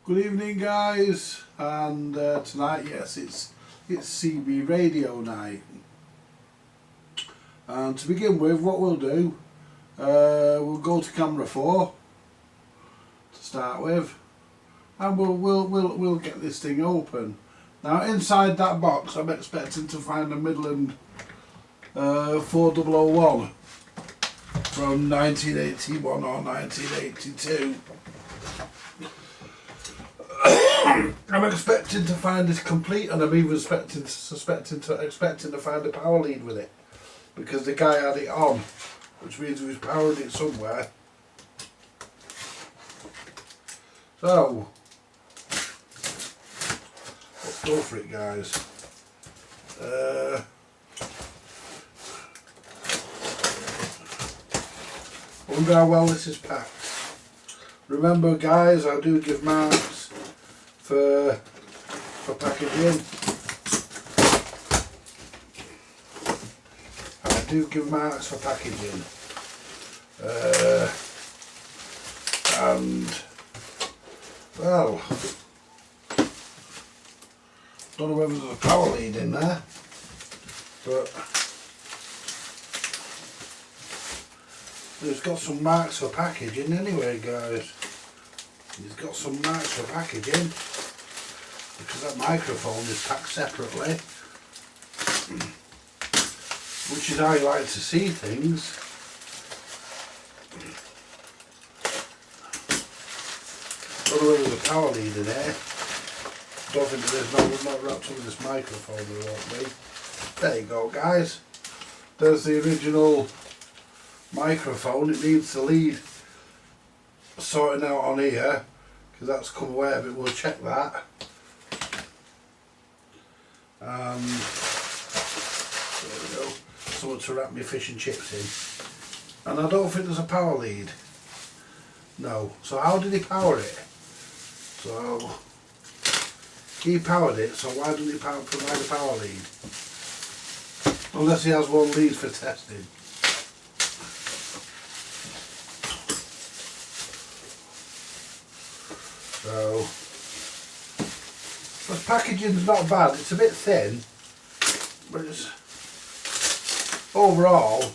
Good evening, guys, and tonight, yes, it's CB radio night. And to begin with, what we'll do, we'll go to camera 4 to start with, and we'll get this thing open. Now, inside that box, I'm expecting to find a Midland 4001 from 1981 or 1982. I'm expecting to find this complete, and I'm even expecting to find a power lead with it, because the guy had it on, which means he was powering it somewhere. So let's go for it, guys. I wonder how well this is packed. Remember, guys, I do give marks for packaging. I do give marks for packaging. And well, don't know whether there's a power lead in there, but there's got some marks for packaging anyway, guys. He's got some marks for packaging, because that microphone is packed separately, which is how you like to see things. Don't know whether there's a power lead in there. Don't think there's not wrapped up with this microphone, there won't be. There you go, guys. There's the original microphone. It needs the lead sorting out on here, because that's come away a bit. We'll check that. And there we go, something to wrap my fish and chips in. And I don't think there's a power lead. No. So how did he power it? So he powered it, so why doesn't he provide a power lead? Unless he has one lead for testing. So, the packaging's not bad. It's a bit thin, but it's overall,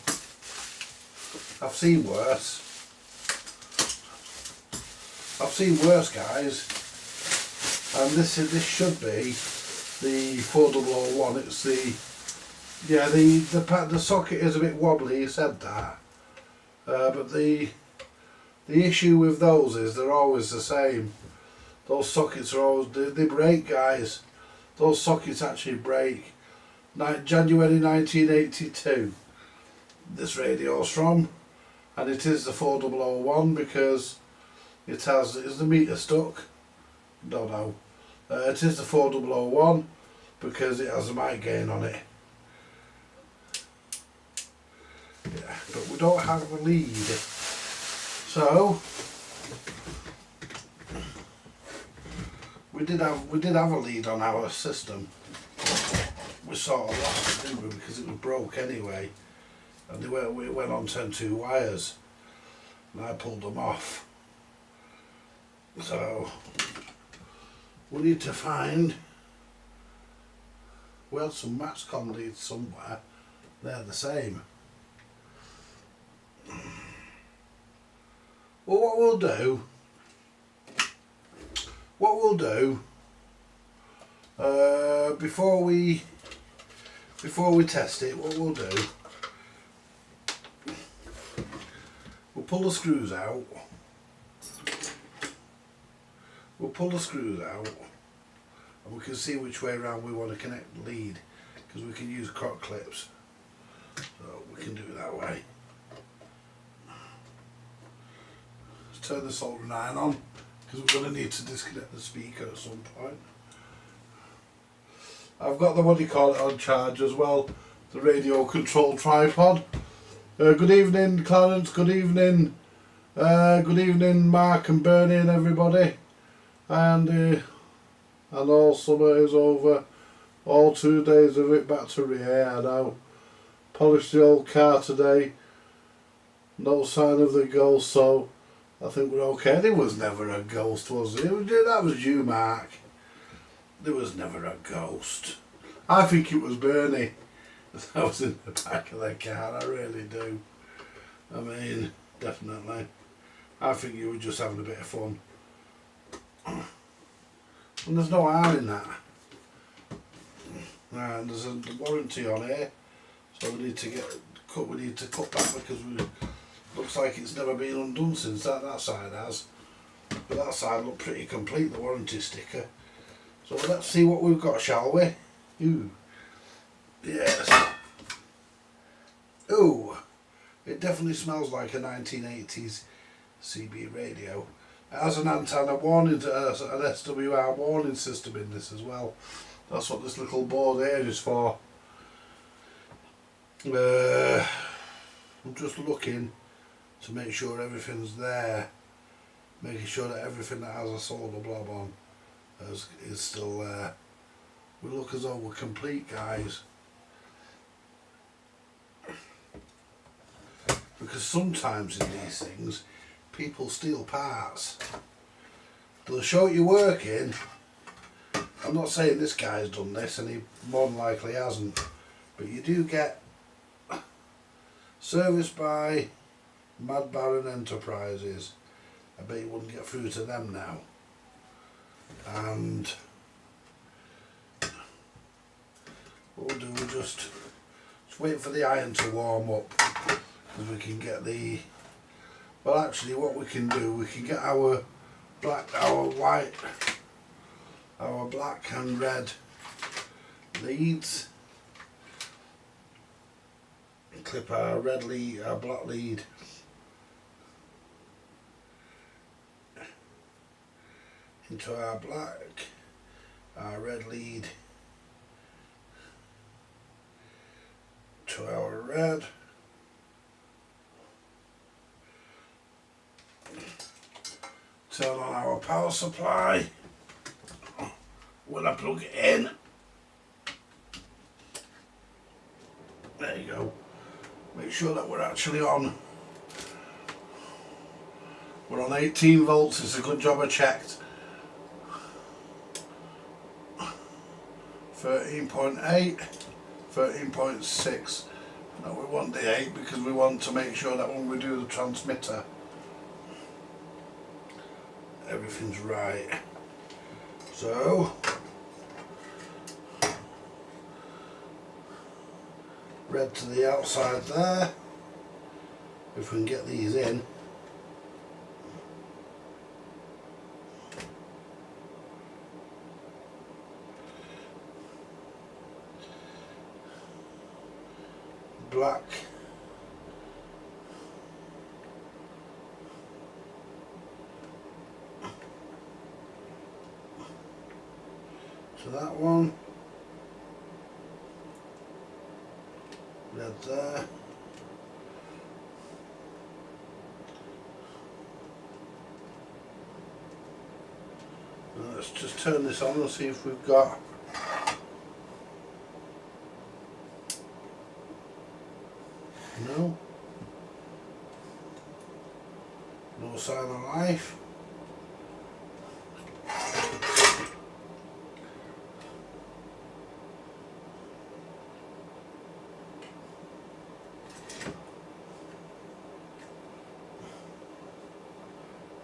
I've seen worse. I've seen worse, guys. And this should be the 4001. It's the socket is a bit wobbly. You said that, but the issue with those is they're always the same. Those sockets are always, they break, guys. Those sockets actually break. January 1982 this radio's from, and it is the 4001 because it has, is the meter stuck? Don't know. It is the 4001 because it has a mic gain on it. Yeah, but we don't have a lead. So we did have a lead on our system. We sort of lost it, didn't we, because it was broke anyway, and we went on 10-2 wires, and I pulled them off. So we need to find, well, some Maxcom leads somewhere. They're the same. Well, what we'll do, before we test it, what we'll do, we'll pull the screws out. And we can see which way around we want to connect the lead, because we can use crock clips, so we can do it that way. Let's turn the soldering iron on, because we're going to need to disconnect the speaker at some point. I've got the, what do you call it, on charge as well, the radio control tripod. Good evening, Clarence. Good evening, Mark and Bernie and everybody. And all summer is over. All 2 days of it back to rear. I know. Polished the old car today. No sign of the ghost, so I think we're okay. There was never a ghost, was there? That was you, Mark. There was never a ghost. I think it was Bernie. I was in the back of the car, I really do. I mean, definitely. I think you were just having a bit of fun. And there's no harm in that. And there's a warranty on here, so we need to cut that because it looks like it's never been undone since that side has. But that side looked pretty complete, the warranty sticker. So let's see what we've got, shall we? Ooh. Yes. Ooh. It definitely smells like a 1980s CB radio. It has an antenna warning, an SWR warning system in this as well. That's what this little board here is for. I'm just looking to make sure everything's there. Making sure that everything that has a solar blob on is still there. We look as though we're complete, guys. Because sometimes in these things, people steal parts. They'll show you working. I'm not saying this guy's done this, and he more than likely hasn't. But you do get serviced by Mad Baron Enterprises. I bet you wouldn't get through to them now. And what we'll do, we'll just wait for the iron to warm up, because we can get the, well actually what we can do, we can get our black and red leads, and clip our black lead into our black, our red lead to our red, turn on our power supply when I plug it in. There you go. Make sure that we're actually on. We're on 18 volts, it's a good job I checked. 13.8, 13.6. No, we want the 8 because we want to make sure that when we do the transmitter, everything's right. So, red to the outside there. If we can get these in. Black. So that one. Red there. Now let's just turn this on and see if we've got no sign of life.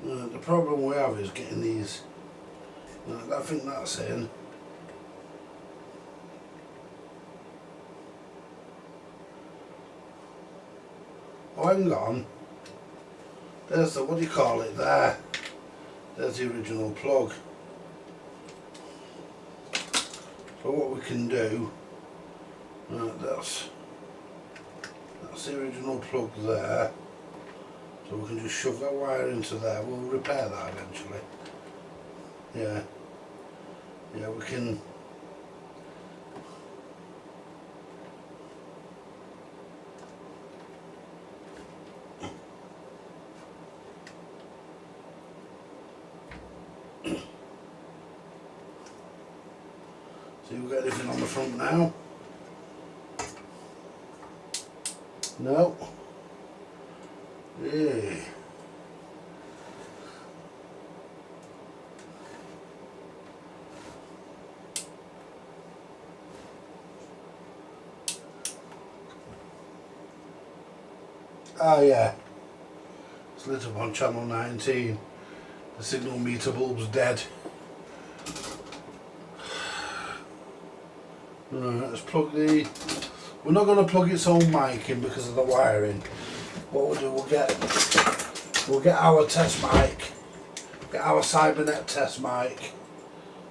The problem we have is getting these. I think that's in. Oh, hang on. There's the, what do you call it there? There's the original plug. So what we can do, that's the original plug there. So we can just shove that wire into there. We'll repair that eventually. Yeah. Yeah, we can. See, we've got anything on the front now? No. Yeah. Ah yeah, it's lit up on channel 19. The signal meter bulb's dead. Right, let's plug the... We're not going to plug its own mic in because of the wiring. What we'll do, we'll get our test mic, get our Cybernet test mic,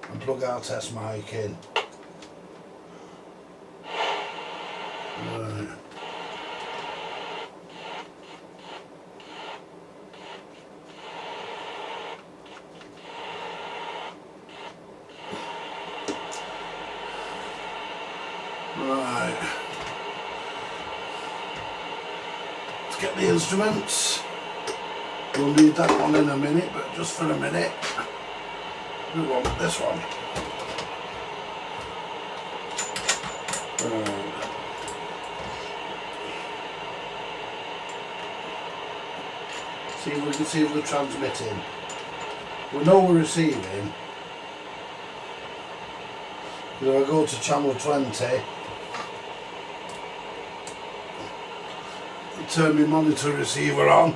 and plug our test mic in. Right. Right. Let's get the instruments. We'll need that one in a minute, but just for a minute, we want this one. Right. See if we can see if we're transmitting. We know we're receiving. If I go to channel 20, turn my monitor receiver on.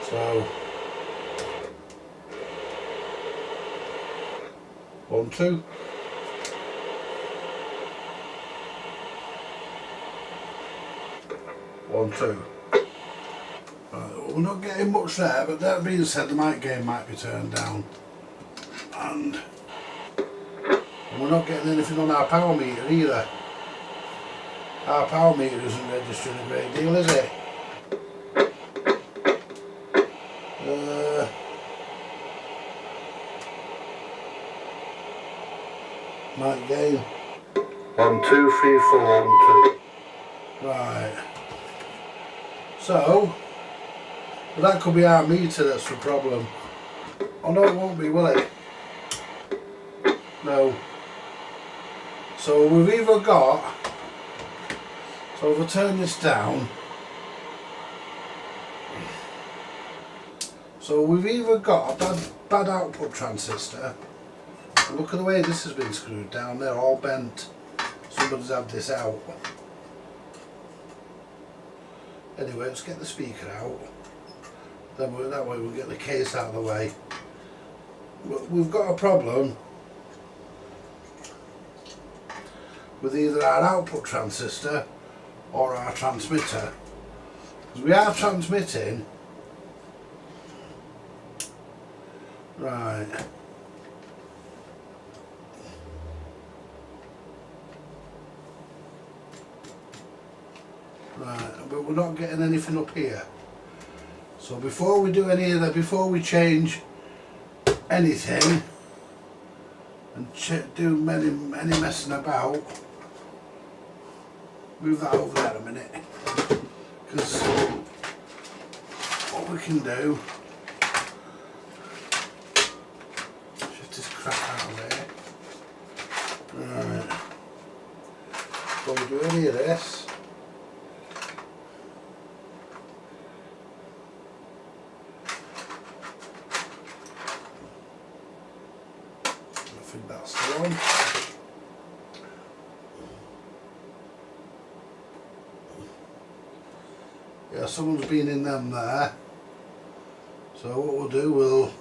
So 1, 2. One, two. We're not getting much there, but that being said, the mic gain might be turned down. And we're not getting anything on our power meter either. Our power meter isn't registering a great deal, is it? Mic gain. 1, 2, 3, 4, 1, 2. Right. So, that could be our meter that's the problem. Oh no, it won't be, will it? No. So we've either got... So if I turn this down... So we've either got a bad output transistor. Look at the way this has been screwed down, they're all bent. Somebody's had this out. Anyway, let's get the speaker out. That way we'll get the case out of the way. But we've got a problem with either our output transistor or our transmitter. Because we are transmitting. Right. Right, but we're not getting anything up here. So before we do any of that, before we change anything and do any messing about, move that over there a minute. Because what we can do, shift this crap out of there. Right. Before we do any of this, that's the one. Yeah, someone's been in them there. So what we'll do, we'll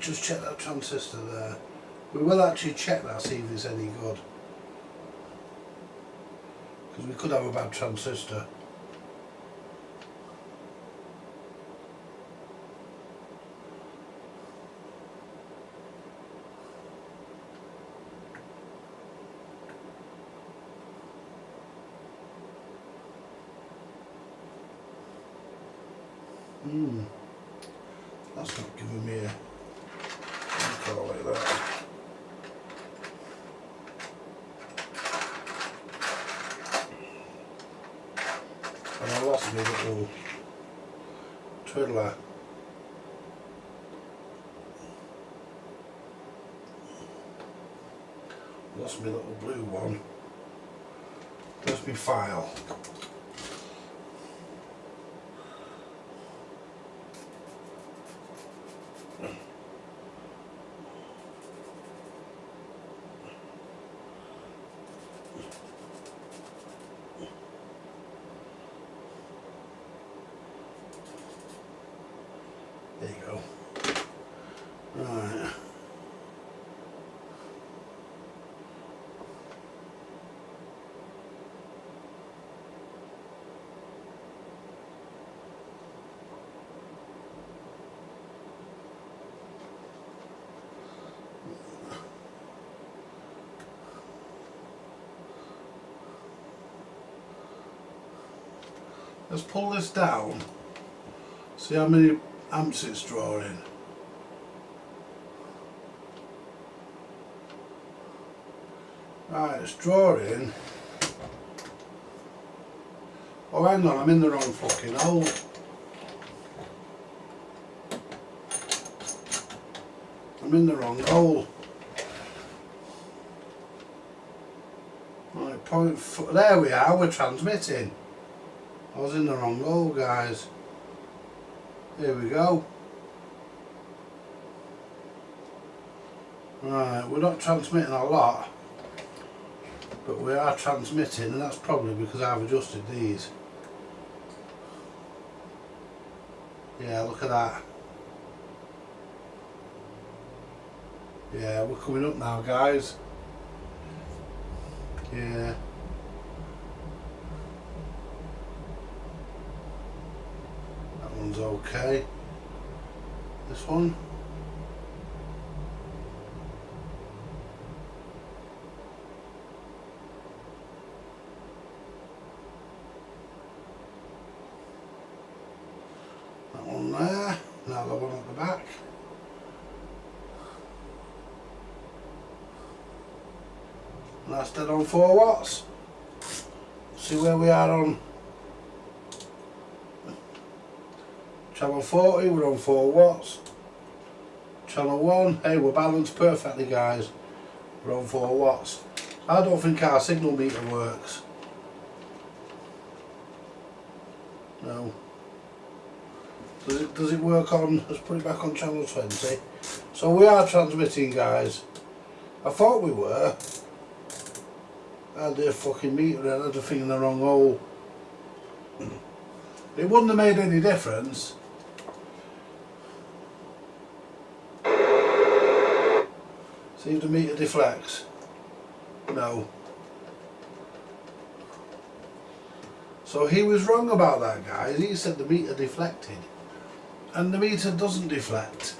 just check that transistor there. We will actually check that, see if it's any good. Because we could have a bad transistor. That's not giving me a, what do you call it, that. And I lost my little twiddler. Lost my little blue one. Where's my file? There you go. Right. Let's pull this down. See how many amps it's drawing. Right, it's drawing. Oh, hang on, I'm in the wrong fucking hole. I'm in the wrong hole. Right, there we are, we're transmitting. I was in the wrong hole, guys. Here we go. Right, we're not transmitting a lot, but we are transmitting, and that's probably because I've adjusted these. Yeah, look at that. Yeah, we're coming up now, guys. Yeah. That one's okay. This one. That one there. Now the one at the back. And that's dead on 4 watts. See where we are on channel 40, we're on 4 watts. Channel 1, hey, we're balanced perfectly, guys. We're on 4 watts. I don't think our signal meter works. No. Does it work on, let's put it back on channel 20. So we are transmitting, guys. I thought we were. I had the fucking meter and I had the thing in the wrong hole. It wouldn't have made any difference. See if the meter deflects. No. So he was wrong about that, guys. He said the meter deflected. And the meter doesn't deflect.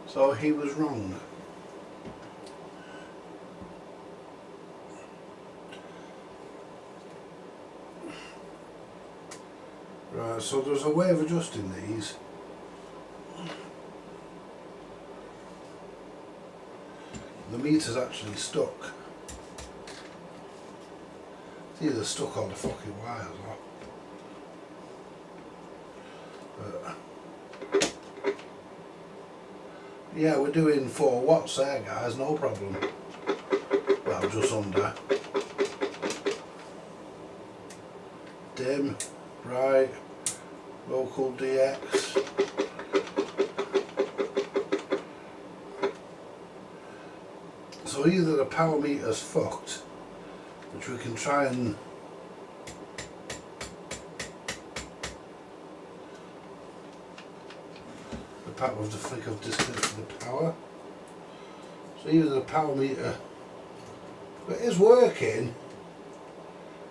So he was wrong. Right, so there's a way of adjusting these. The meter's actually stuck. It's either stuck on the fucking wires or... But yeah, we're doing 4 watts there, guys, no problem. Well, just under. Dim, bright, local DX. So either the power meter's fucked, which we can try and the power of the flick of disconnecting the power. So either the power meter, but it is working.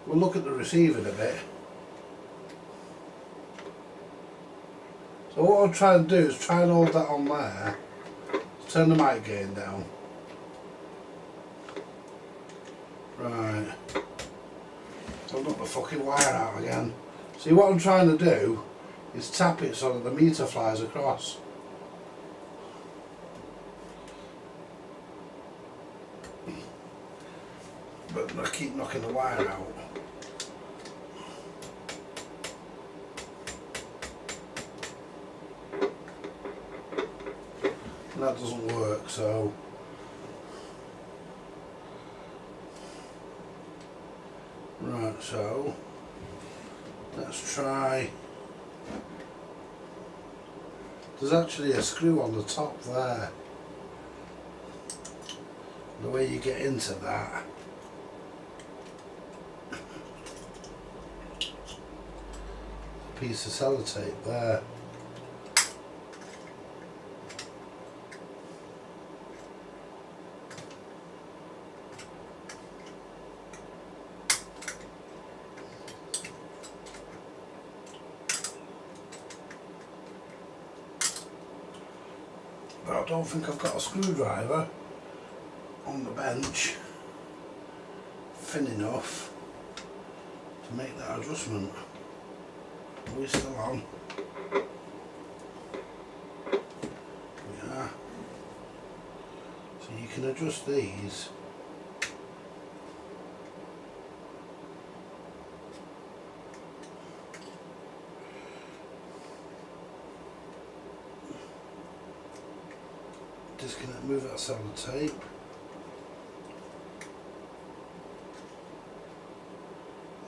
We'll look at the receiving a bit. So what I'll try and do is try and hold that on there. Turn the mic gain down. Right. I've got the fucking wire out again. See, what I'm trying to do is tap it so that the meter flies across. But I keep knocking the wire out. And that doesn't work, so right. So let's try. There's actually a screw on the top there. The way you get into that. A piece of sellotape there. But I don't think I've got a screwdriver on the bench thin enough to make that adjustment. Are we still on? We are. So you can adjust these. Disconnect, move that sellotape.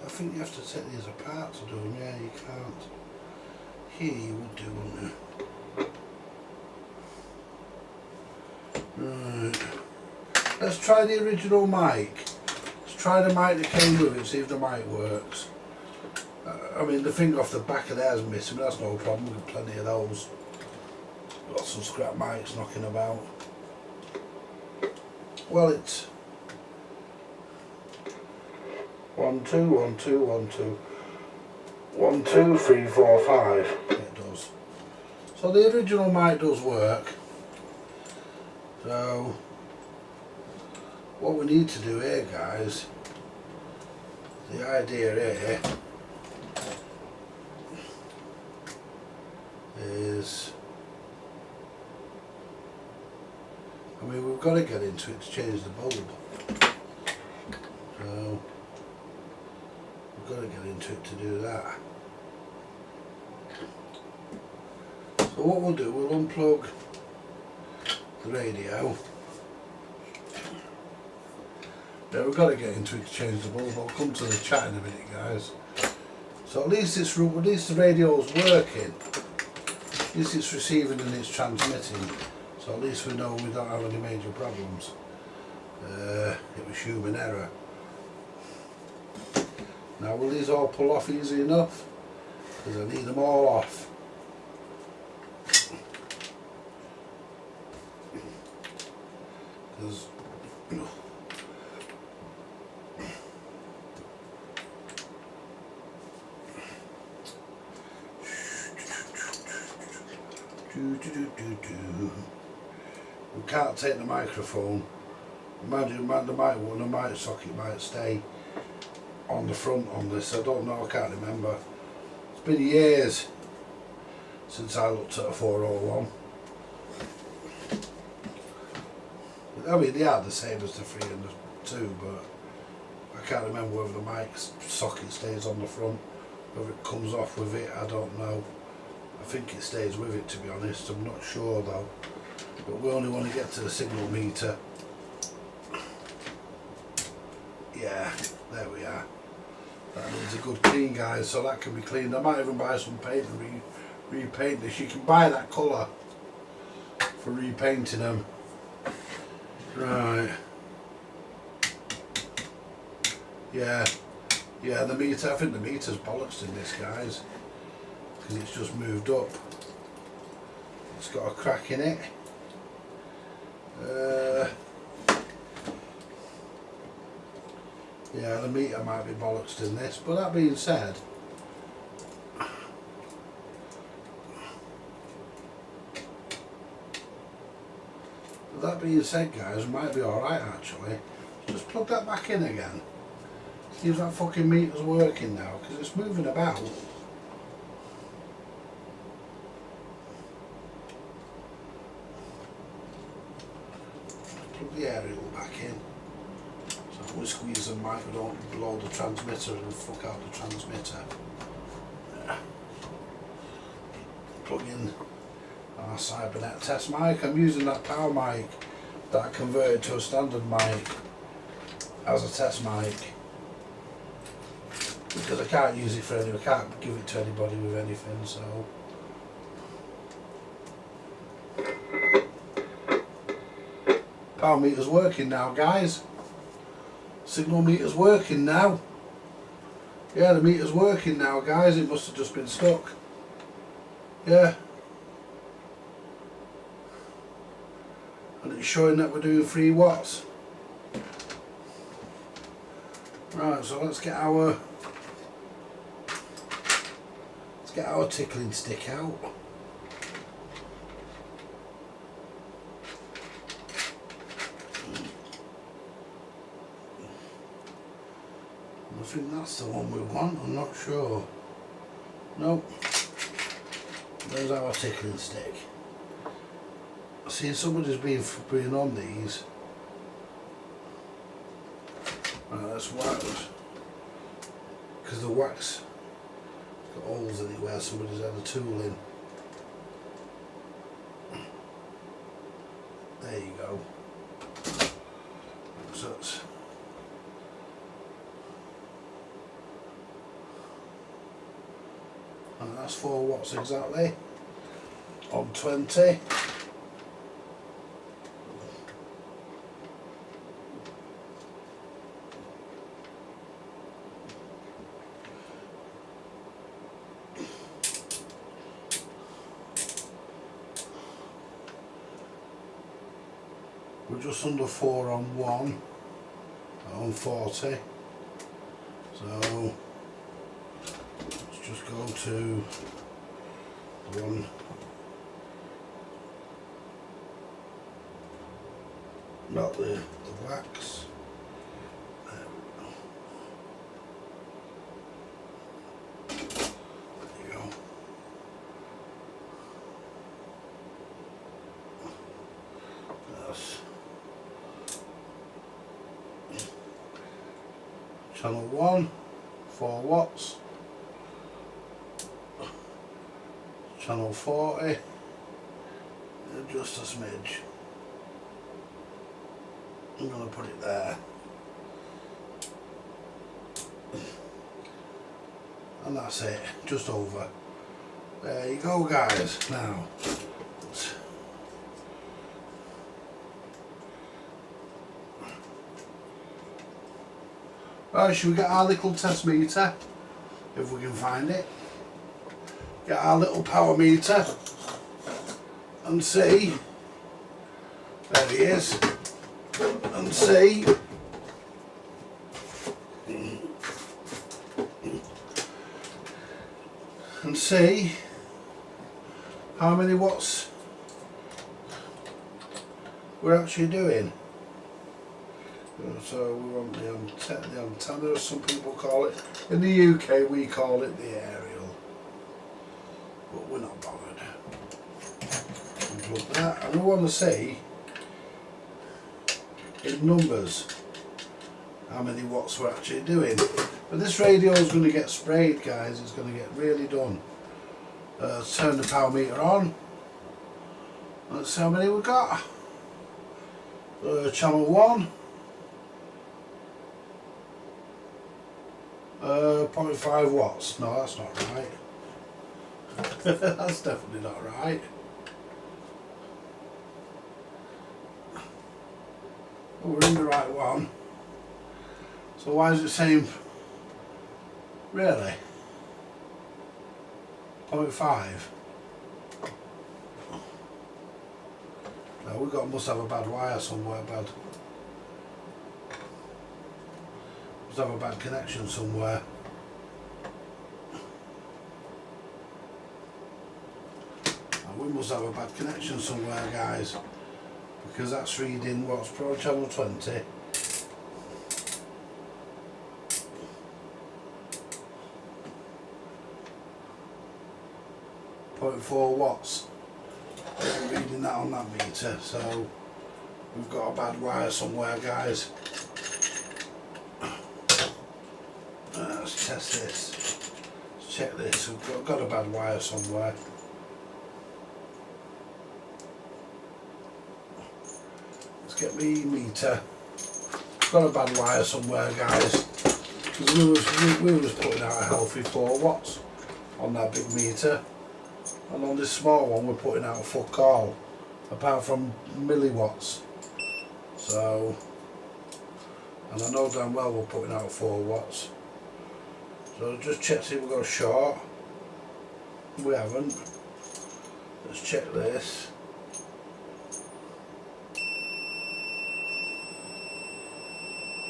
I think you have to take these apart to do them. Yeah, you can't. Here you would do, wouldn't you? Right. Let's try the original mic. Let's try the mic that came with it, see if the mic works. I mean, the thing off the back of there's missing, but that's no problem. We've got plenty of those. Got some scrap mics knocking about. Well, it's 1 2 1 2 1 2 1 2 3 4 5. It does. So the original mic does work. So what we need to do here, guys, the idea here is, I mean, we've got to get into it to change the bulb. So we've got to get into it to do that. So what we'll do, we'll unplug the radio. Yeah, we've got to get into it to change the bulb. I'll come to the chat in a minute, guys. So at least the radio's working. At least it's receiving and it's transmitting. So at least we know we don't have any major problems. It was human error. Now will these all pull off easy enough? Because I need them all off. Because we can't take the microphone. Imagine the mic socket might stay on the front on this. I don't know, I can't remember. It's been years since I looked at a 401. I mean, they are the same as the 3 and the 2, but I can't remember whether the mic socket stays on the front, whether it comes off with it, I don't know. I think it stays with it, to be honest. I'm not sure though. But we only want to get to the signal meter. Yeah, there we are. That needs a good clean, guys, so that can be cleaned. I might even buy some paint and repaint this. You can buy that colour for repainting them. Right. Yeah, the meter, I think the meter's bollocks in this, guys, because it's just moved up. It's got a crack in it. Yeah, the meter might be bollocks in this, but that being said, guys, we might be alright actually. Just plug that back in again. See if that fucking meter's working now, because it's moving about. Plug the aerial back in. So we squeeze the mic, we don't blow the transmitter and fuck out the transmitter. Plug in our Cybernet test mic. I'm using that power mic that I converted to a standard mic as a test mic. because I can't use it for anything. I can't give it to anybody with anything. So power meter's working now, guys. Signal meter's working now. Yeah, the meter's working now, guys. It must have just been stuck. Yeah. And it's showing that we're doing 3 watts. Right, so let's get our tickling stick out. I think that's the one we want, I'm not sure. Nope. There's our tickling stick. I see somebody's been on these. Right, let's wax. Because the wax got holes in it where somebody's had a tool in. There you go. So it's and that's 4 watts exactly on 20. We're just under 4 on 1 on 40. So let's just go to the one not the wax. There you go. That's channel 1, 4 watts. Channel 40, just a smidge. I'm going to put it there. And that's it, just over. There you go, guys. Now, right, should we get our little test meter, if we can find it? Get our little power meter and see. There he is. And see. And see how many watts we're actually doing. So we want the antenna, as some people call it. In the UK we call it the aerial, but we're not bothered. Unplug that, and we want to see in numbers how many watts we're actually doing. But this radio is going to get sprayed, guys. It's going to get really done. Let's turn the power meter on. Let's see how many we got. Channel 1. 0.5 watts. No, that's not right. That's definitely not right. Oh, we're in the right one. So why is it saying really 0.5? No, must have a bad wire somewhere. Must have a bad connection somewhere. And we must have a bad connection somewhere, guys, because that's reading what's Pro Channel 20. 0.4 watts. Reading that on that meter, so we've got a bad wire somewhere, guys. Let's test this. Let's check this. We've got a bad wire somewhere. Let's get me meter. Got a bad wire somewhere, guys. Because we was putting out a healthy 4 watts on that big meter, and on this small one we're putting out fuck all, apart from milliwatts. So, and I know damn well we're putting out 4 watts. So just check see if we got short. We haven't. Let's check this.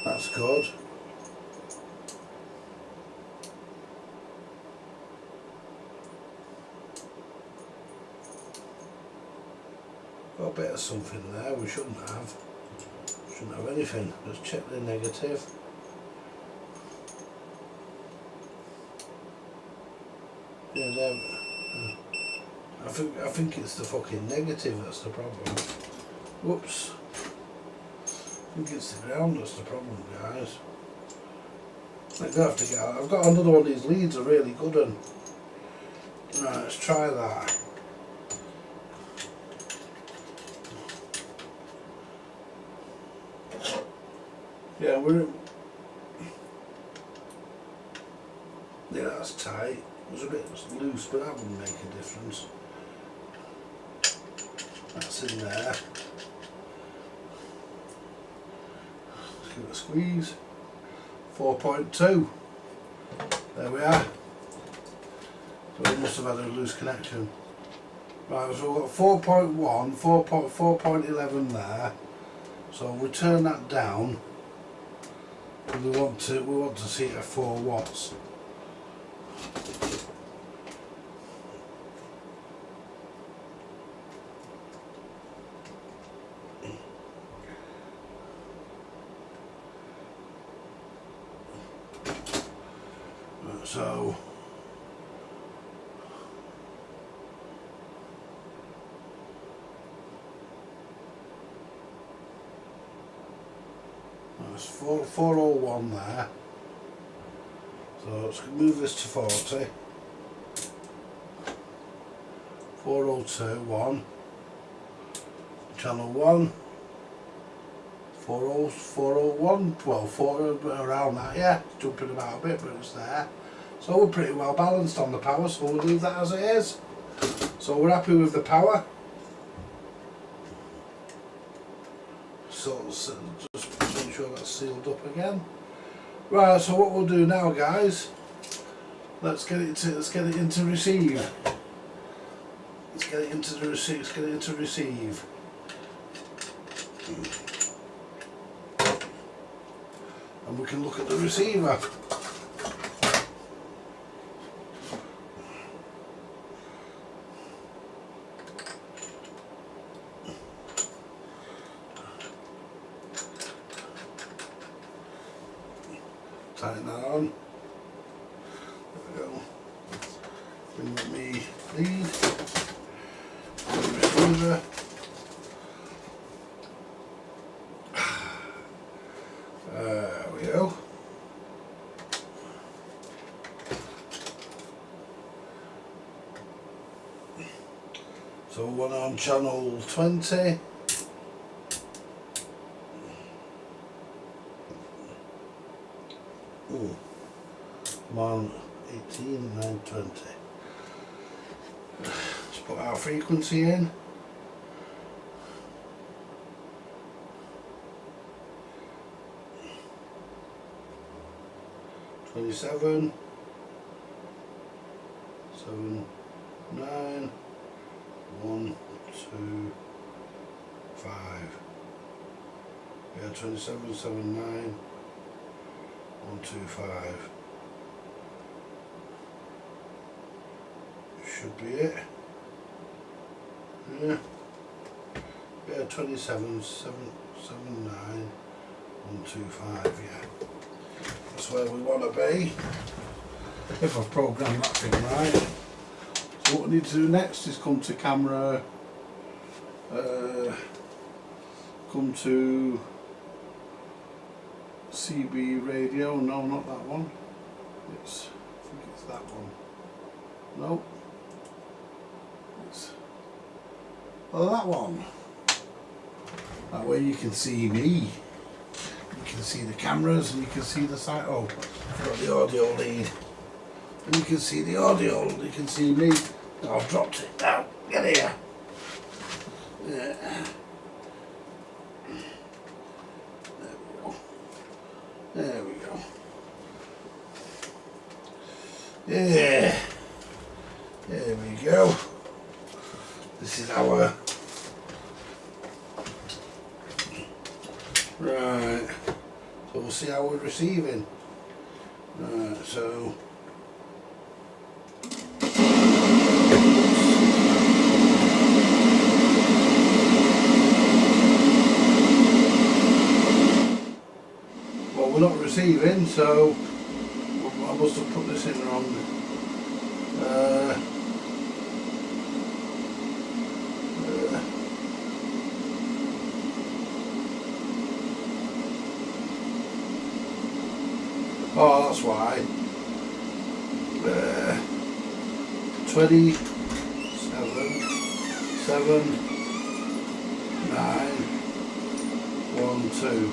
That's good. Got a bit of something there we shouldn't have. Shouldn't have anything. Let's check the negative. Yeah, there. I think it's the fucking negative that's the problem. Whoops. I think it's the ground that's the problem, guys. I'm gonna have to get out. I've got another one of these leads are really good one. Right, let's try that. Yeah, yeah, that's tight. It was a bit loose, but that wouldn't make a difference. That's in there. Let's give it a squeeze. 4.2. There we are. So we must have had a loose connection. Right, so we've got 4.1, 4.11 there. So we turn that down. We want to see it at 4 watts. So that's 401 there. So let's move this to 40. 402, 1. Channel 1. 401, well, 4 around that, yeah, jumping about a bit, but it's there. So we're pretty well balanced on the power, so we'll leave that as it is. So we're happy with the power. So just make sure that's sealed up again. Right, so what we'll do now, guys, let's get it into receive. Let's get it into the receive. Let's get it into receive. And we can look at the receiver. Tighten that on. There we go. Bring up me lead. Receiver. There we go. So one on channel 20. I'm on 18, 9, 20. Let's put our frequency in. Seven, 9, 1, 2, 5. Yeah, 27, 7, 9, 1, 2, 5. Should be it. Yeah. Yeah, 27, 7, 7, 9, 1, 2, 5, yeah. That's where we want to be, if I've programmed that thing right. So what we need to do next is come to camera, come to CB radio, no, not that one, I think it's that one, no, it's that one. That way you can see me. You can can see the cameras and you can see the site. Oh, I've got the audio lead. And you can see the audio, you can see me. Oh, I've dropped it now. Get here. Yeah. There we go. Yeah. There we go. This is our right. So we'll see how we're receiving. Right, so well, we're not receiving, so I must have put this in wrong. Oh, that's why. 27, 7, 9, 1, 2.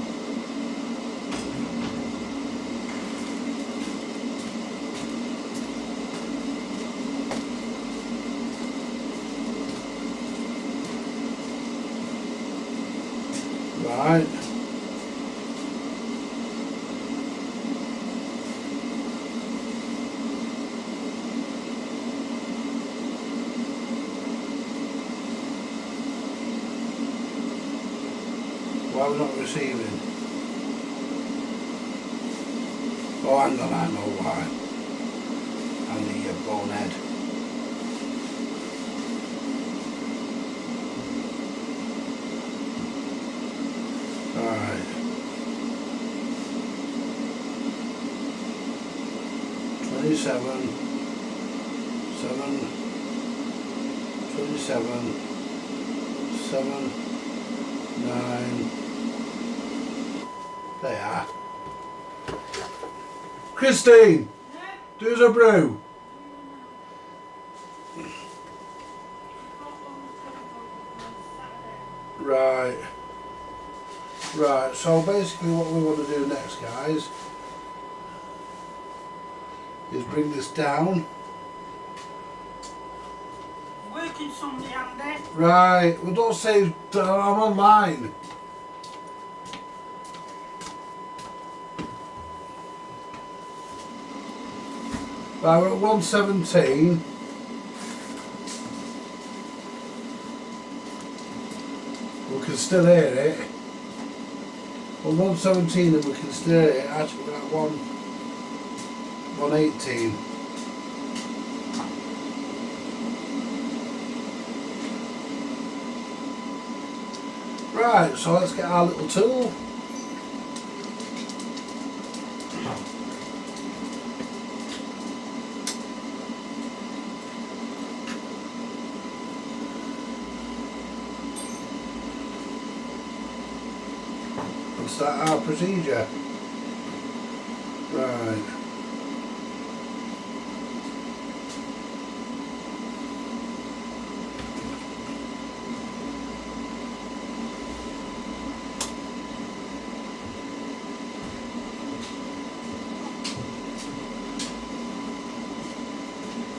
Right. Why we're not receiving? Oh, hang on, I know why. I need a bonehead. Alright. 27, 7, 27, 7, 9. They are. Christine, do us a brew. Right. Right, so basically what we want to do next, guys, is bring this down. Working Sunday, Andy. Right, well don't say I'm online. Right, we're at 117. We can still hear it. Well, 117 and we can still hear it. Actually, we're at 118. Right, so let's get our little tool. And start our procedure. Right.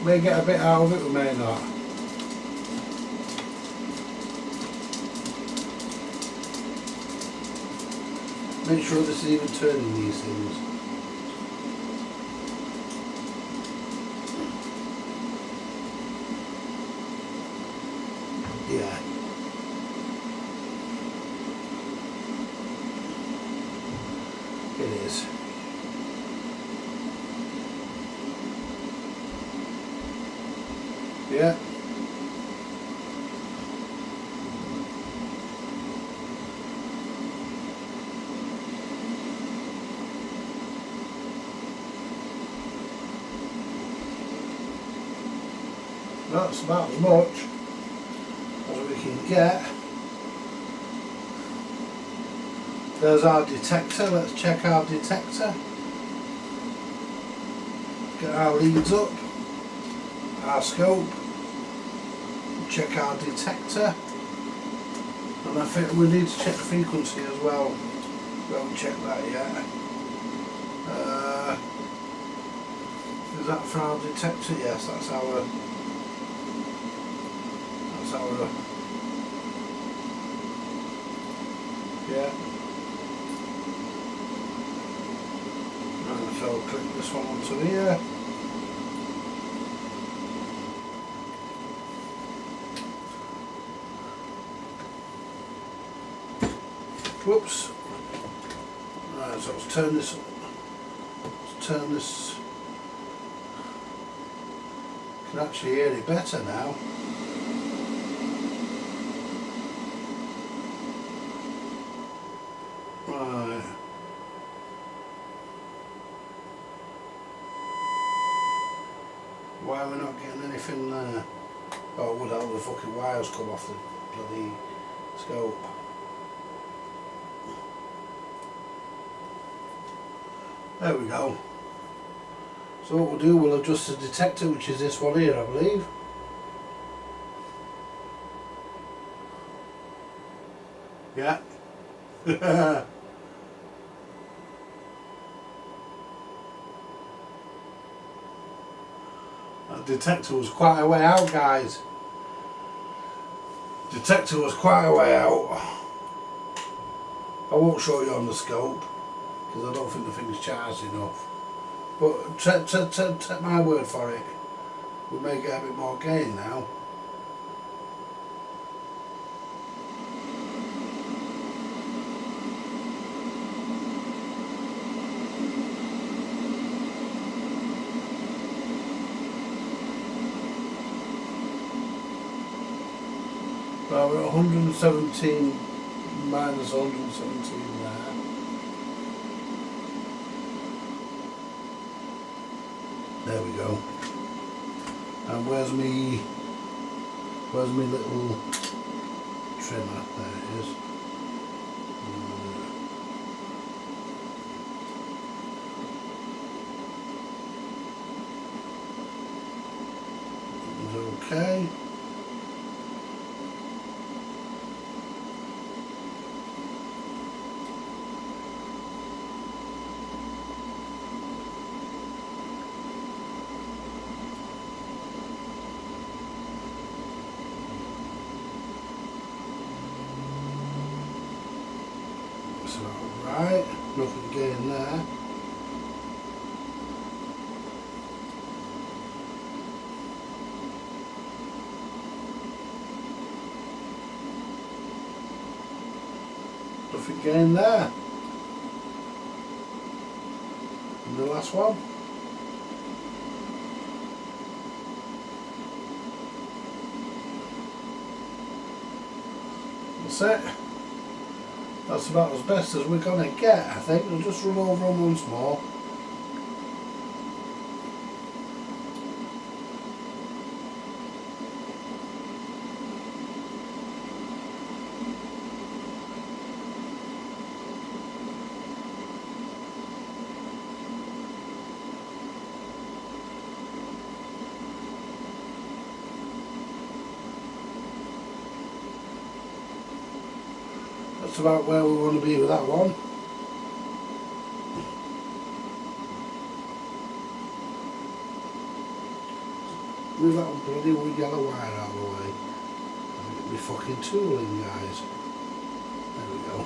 May get a bit out of it, we may not. Make sure this is even turning these things. Yeah. It is. Yeah. That's about as much as we can get. There's our detector. Let's check our detector. Get our leads up. Our scope. Check our detector. And I think we need to check frequency as well. We haven't checked that yet. Is that for our detector? Yes, that's our. Yeah. Right, so I'll click this one onto here. Whoops. Right, so let's turn this. Can actually hear it better now. Right. Why are we not getting anything there? Oh, it would help the fucking wires come off the bloody scope. There we go. So what we'll do, we'll adjust the detector, which is this one here, I believe. Yeah. That detector was quite a way out, guys. Detector was quite a way out. I won't show you on the scope because I don't think the thing's charged enough. But take my word for it, we may get a bit more gain now. Well, we're at 117 minus 117 there. There we go. And where's me little trimmer? There it is. It's okay. Right, nothing getting there. Nothing getting there. And the last one. That's it. That's about as best as we're going to get, I think. We'll just run over them once more. That's about where we want to be with that one. Move that bloody wood yellow wire out of the way. It'll be fucking tooling, guys. There we go.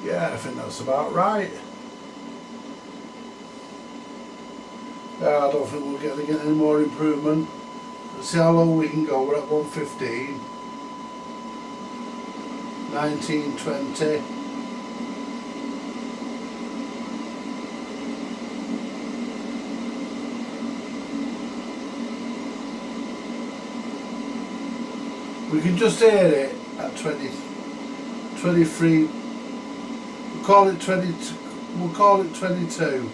Yeah, I think that's about right. I don't think we're going to get any more improvement. Let's see how low we can go. We're at 115. 19, 20. We can just hear it at 20, 23. We'll call it 22.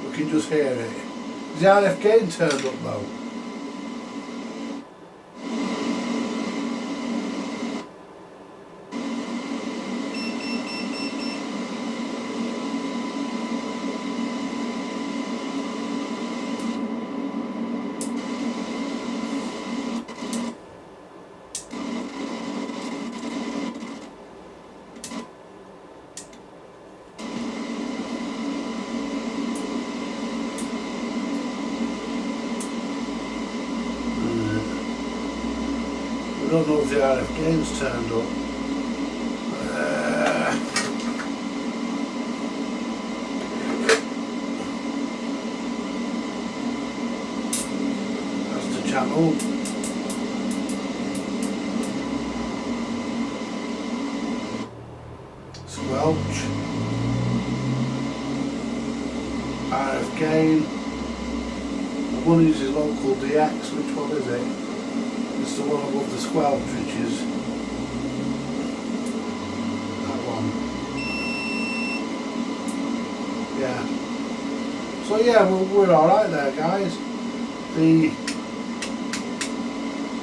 We can just hear it. Is the RF gain turned up though? I don't know if the RF gain's turned up. That's the channel. Squelch. RF gain. One is his local DX. Which one is it? It's the one above the squelch, which is that one. Yeah. So yeah, we're alright there, guys. The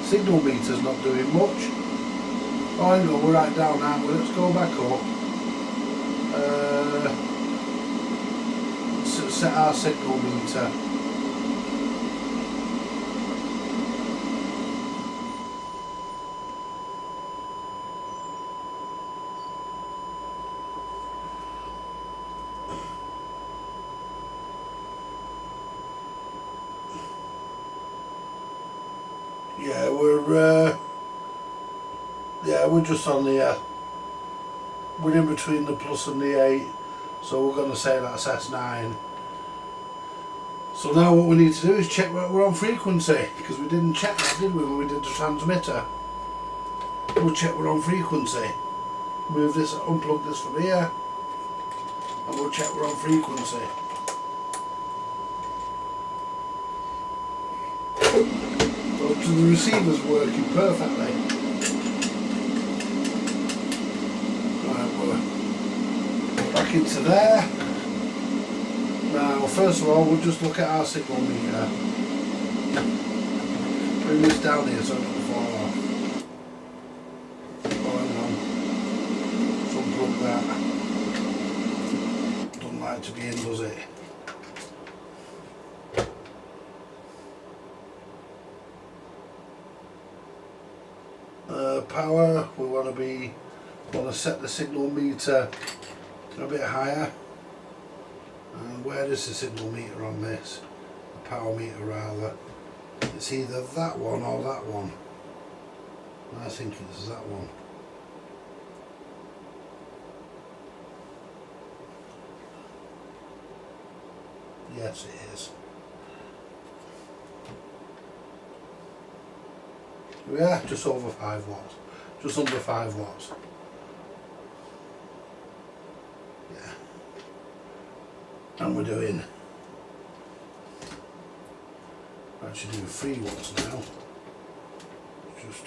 signal meter's not doing much. Oh, hang on, we're right down now. Let's go back up. Set our signal meter. Yeah, we're just on the we're in between the plus and the 8, so we're going to say that's S9. So now what we need to do is check that we're on frequency, because we didn't check that, did we, when we did the transmitter. We'll check we're on frequency. Move this, unplug this from here, and we'll check we're on frequency. So the receiver's working perfectly. Right, we're back into there. Now, first of all, we'll just look at our signal meter. Bring this down here so it doesn't fall off. Oh, hang on. Let's unplug that. Doesn't like to be in, does it? Power, we want to set the signal meter a bit higher. And where is the signal meter on this? The power meter rather. It's either that one or that one. I think it's that one. Yes, it is. Yeah, just over 5 watts. Just under 5 watts. Yeah. And we're doing, actually doing 3 watts now. Just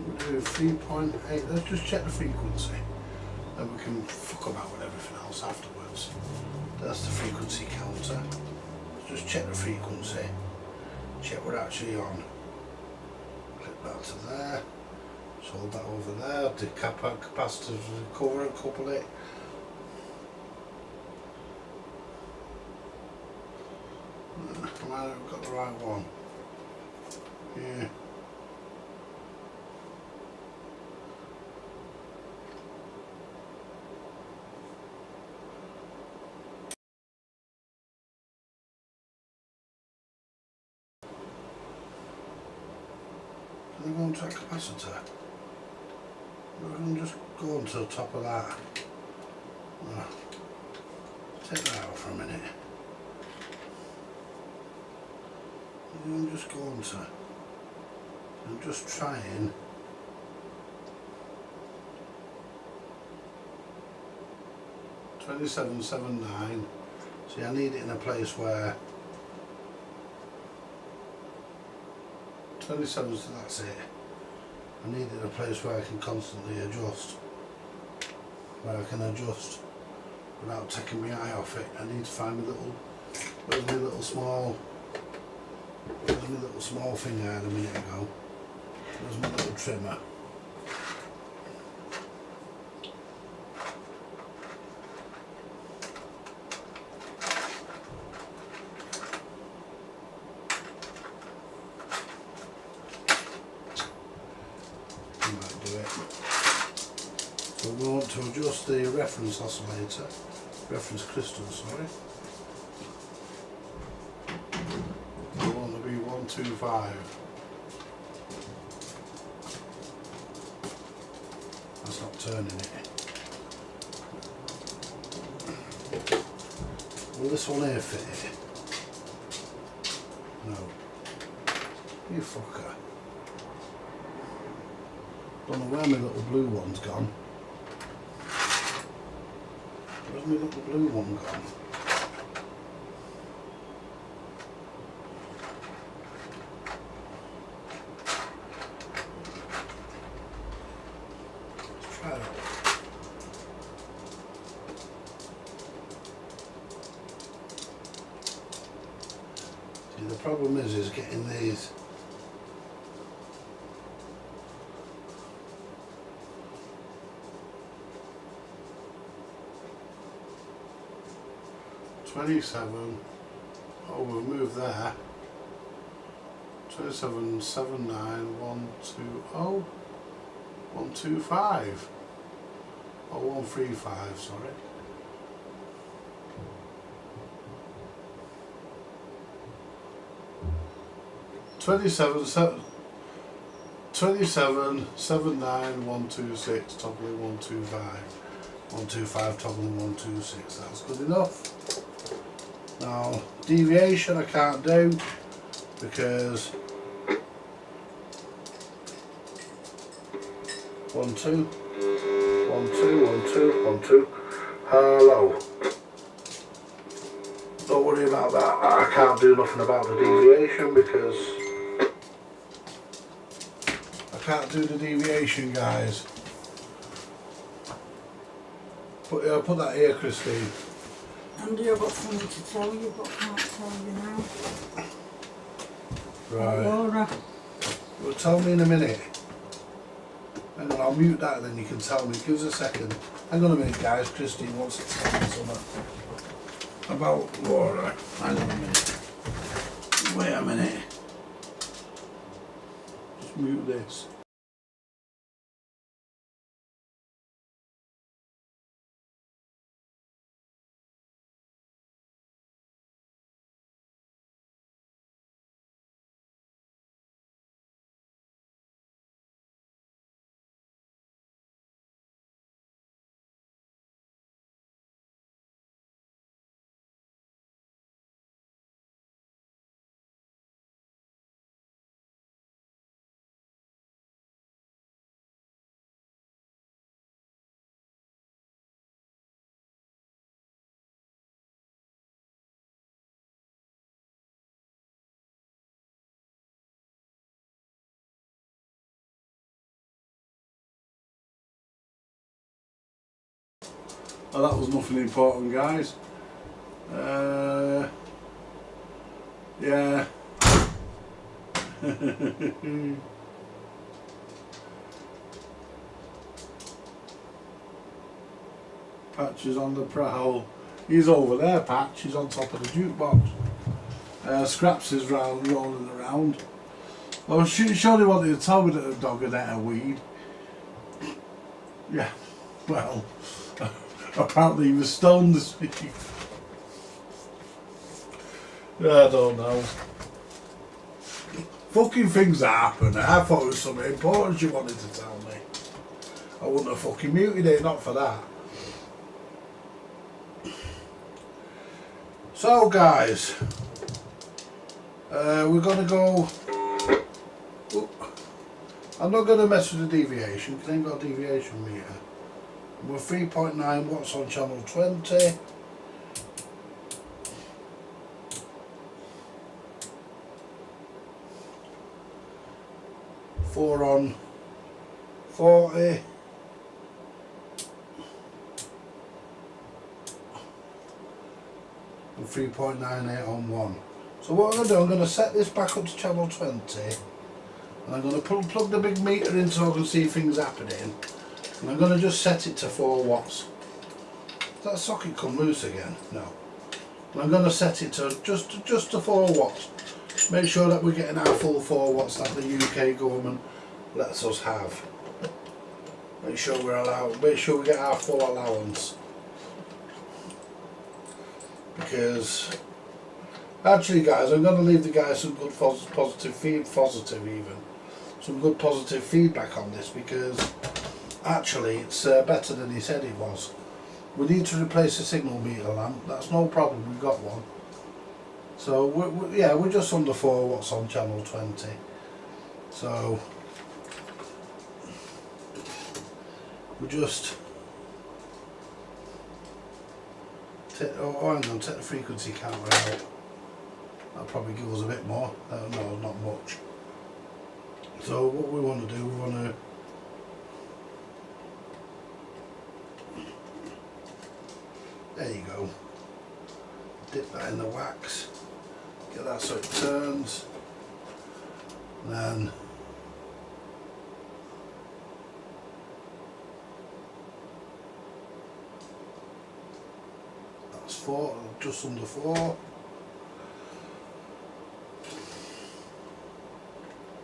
we're doing 3.8. Let's just check the frequency. Then we can fuck about with everything else afterwards. That's the frequency counter. Let's just check the frequency. Check we're actually on. Click that to there. Just hold that over there. The capacitor cover and couple it. I've got the right one. Yeah. Can I go on to a capacitor? We can just go on to the top of that. Take that out for a minute. I'm just going to. I'm just trying. $27.79. See, I need it in a place where 27, so that's it. I need it in a place where I can constantly adjust. Where I can adjust without taking my eye off it. I need to find my little, where's my little small thing I had a minute ago. There's my little trimmer. Might do it. So we want to adjust the reference oscillator, reference crystal, sorry. We want to be 125. That's not turning it. Will this one here fit it? No. You fucker. Don't know where my little blue one's gone. Where's my little blue one gone? Let's try that one. See, the problem is getting these. $27. Oh, we'll move there. 27.79 120 125. Oh, 135. Sorry. $27.79 126 toggling 125. 125 toggling 126. That's good enough. Now, deviation I can't do because 1 2 1 2 1 2 1 2. Hello. Don't worry about that. I can't do nothing about the deviation because I can't do the deviation, guys. Put that here, Christine. Andy, I've got something to tell you, but I can't tell you now. Right. Laura. Well, tell me in a minute. Hang on, I'll mute that and then you can tell me. Give us a second. Hang on a minute, guys. Christine wants to tell me something about Laura. Hang on a minute. Wait a minute. Just mute this. Oh, that was nothing important, guys. Yeah. Patch is on the prowl. He's over there, Patch. He's on top of the jukebox. Scraps is rolling around. Well, she surely wanted to tell me that the dog had ate a weed. Yeah, well, apparently he was stoned this week. I don't know. Fucking things happen. I thought it was something important she wanted to tell me. I wouldn't have fucking muted it, not for that. So guys, we're gonna go. Oop. I'm not gonna mess with the deviation because I ain't got a deviation meter. We're 3.9 watts on channel 20. Four on 40. And 3.98 on 1. So what I'm going to do, I'm going to set this back up to channel 20 and I'm going to plug the big meter in so I can see things happening, and I'm going to just set it to 4 watts. Does that socket come loose again? No. And I'm going to set it to just to 4 watts. Make sure that we're getting our full 4 watts that the UK government lets us have. Make sure we get our full allowance. Because actually guys, I'm going to leave the guys some good positive feedback on this, because actually it's better than he said it was. We need to replace the signal meter lamp, that's no problem, we've got one. So we're just under 4 watts on channel 20. So we just take the frequency counter out. That'll probably give us a bit more. No, not much. So what we want to do, we want to there you go. Dip that in the wax. Get that so it turns. And then that's 4, just under 4.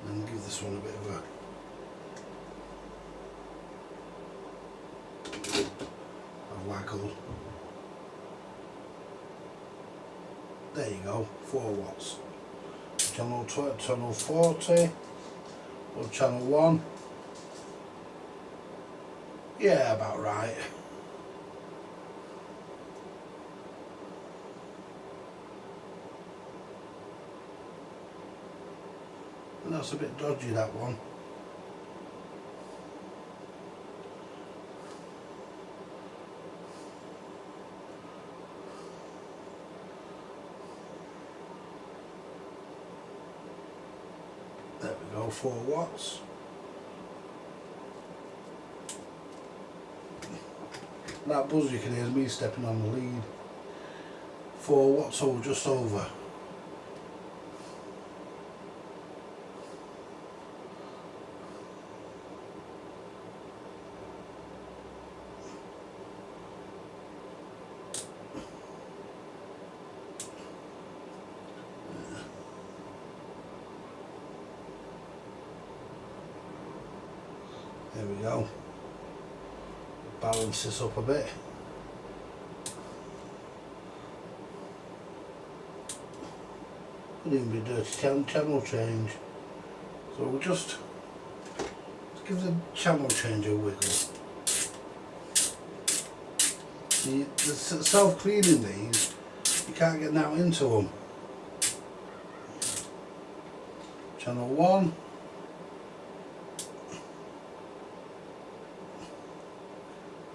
And give this one a bit of a waggle. There you go, 4 watts. Channel 40 or channel 1. Yeah, about right. And that's a bit dodgy, that one. There we go, 4 watts. That buzz you can hear is me stepping on the lead. 4 watts or just over. There we go. Balance this up a bit. Could even be dirty channel change. So we'll just give the channel change a wiggle. The self-cleaning these, you can't get now into them. Channel 1.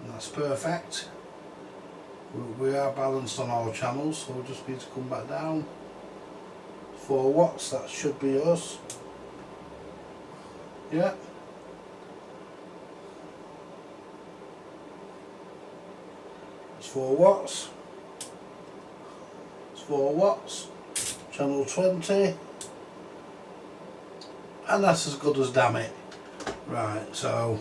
That's perfect. We are balanced on all channels, so we'll just need to come back down. 4 watts, that should be us. Yeah. It's 4 watts. It's 4 watts. Channel 20. And that's as good as damn it. Right, so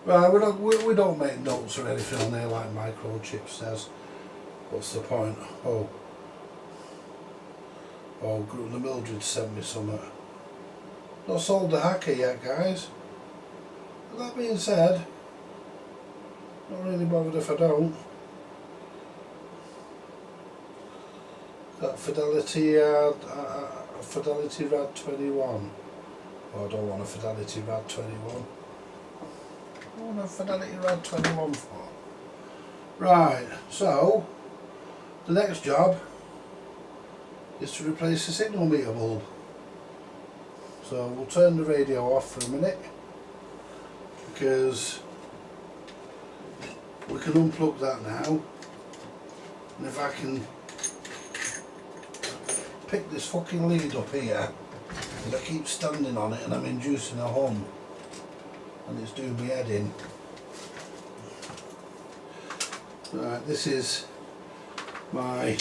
right, we don't make notes or anything on there like microchip says. What's the point? Oh, the Mildred sent me some. Not sold the hacker yet, guys. But that being said, not really bothered if I don't. Got Fidelity Fidelity Rad 21. Oh, I don't want a Fidelity Rad 21. I want a Fidelity Rad 21 for. Right, so the next job is to replace the signal meter bulb. So we'll turn the radio off for a minute because we can unplug that now, and if I can pick this fucking lead up here, and I keep standing on it and I'm inducing a hum and it's doing me head in. Right, this is my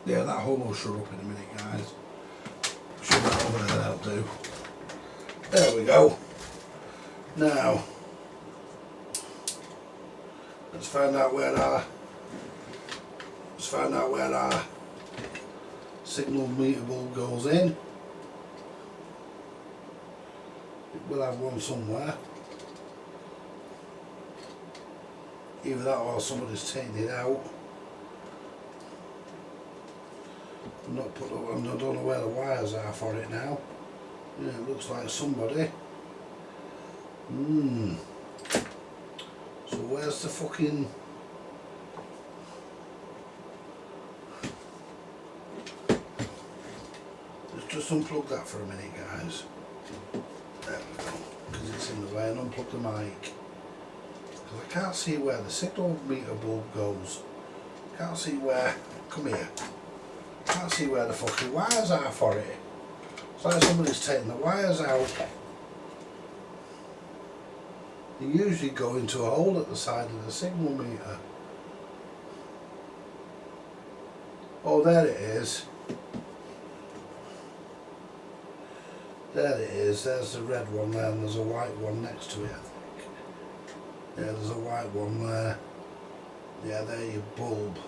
yeah, that hum will shut up in a minute, guys. Shut that over there, that'll do. There we go. Now let's find out where our signal meter bulb goes in. We'll have one somewhere. Either that or somebody's taken it out. I don't know where the wires are for it now. Yeah, it looks like somebody. So where's the fucking... Let's just unplug that for a minute, guys. There we go, because it's in the way, and unplug the mic. Because I can't see where the signal meter bulb goes. Can't see where... Come here. Can't see where the fucking wires are for it. It's like somebody's taken the wires out. They usually go into a hole at the side of the signal meter. Oh, there it is. There it is. There's the red one there, and there's a white one next to it, I think. Yeah, there's a white one there. Yeah, there your bulb.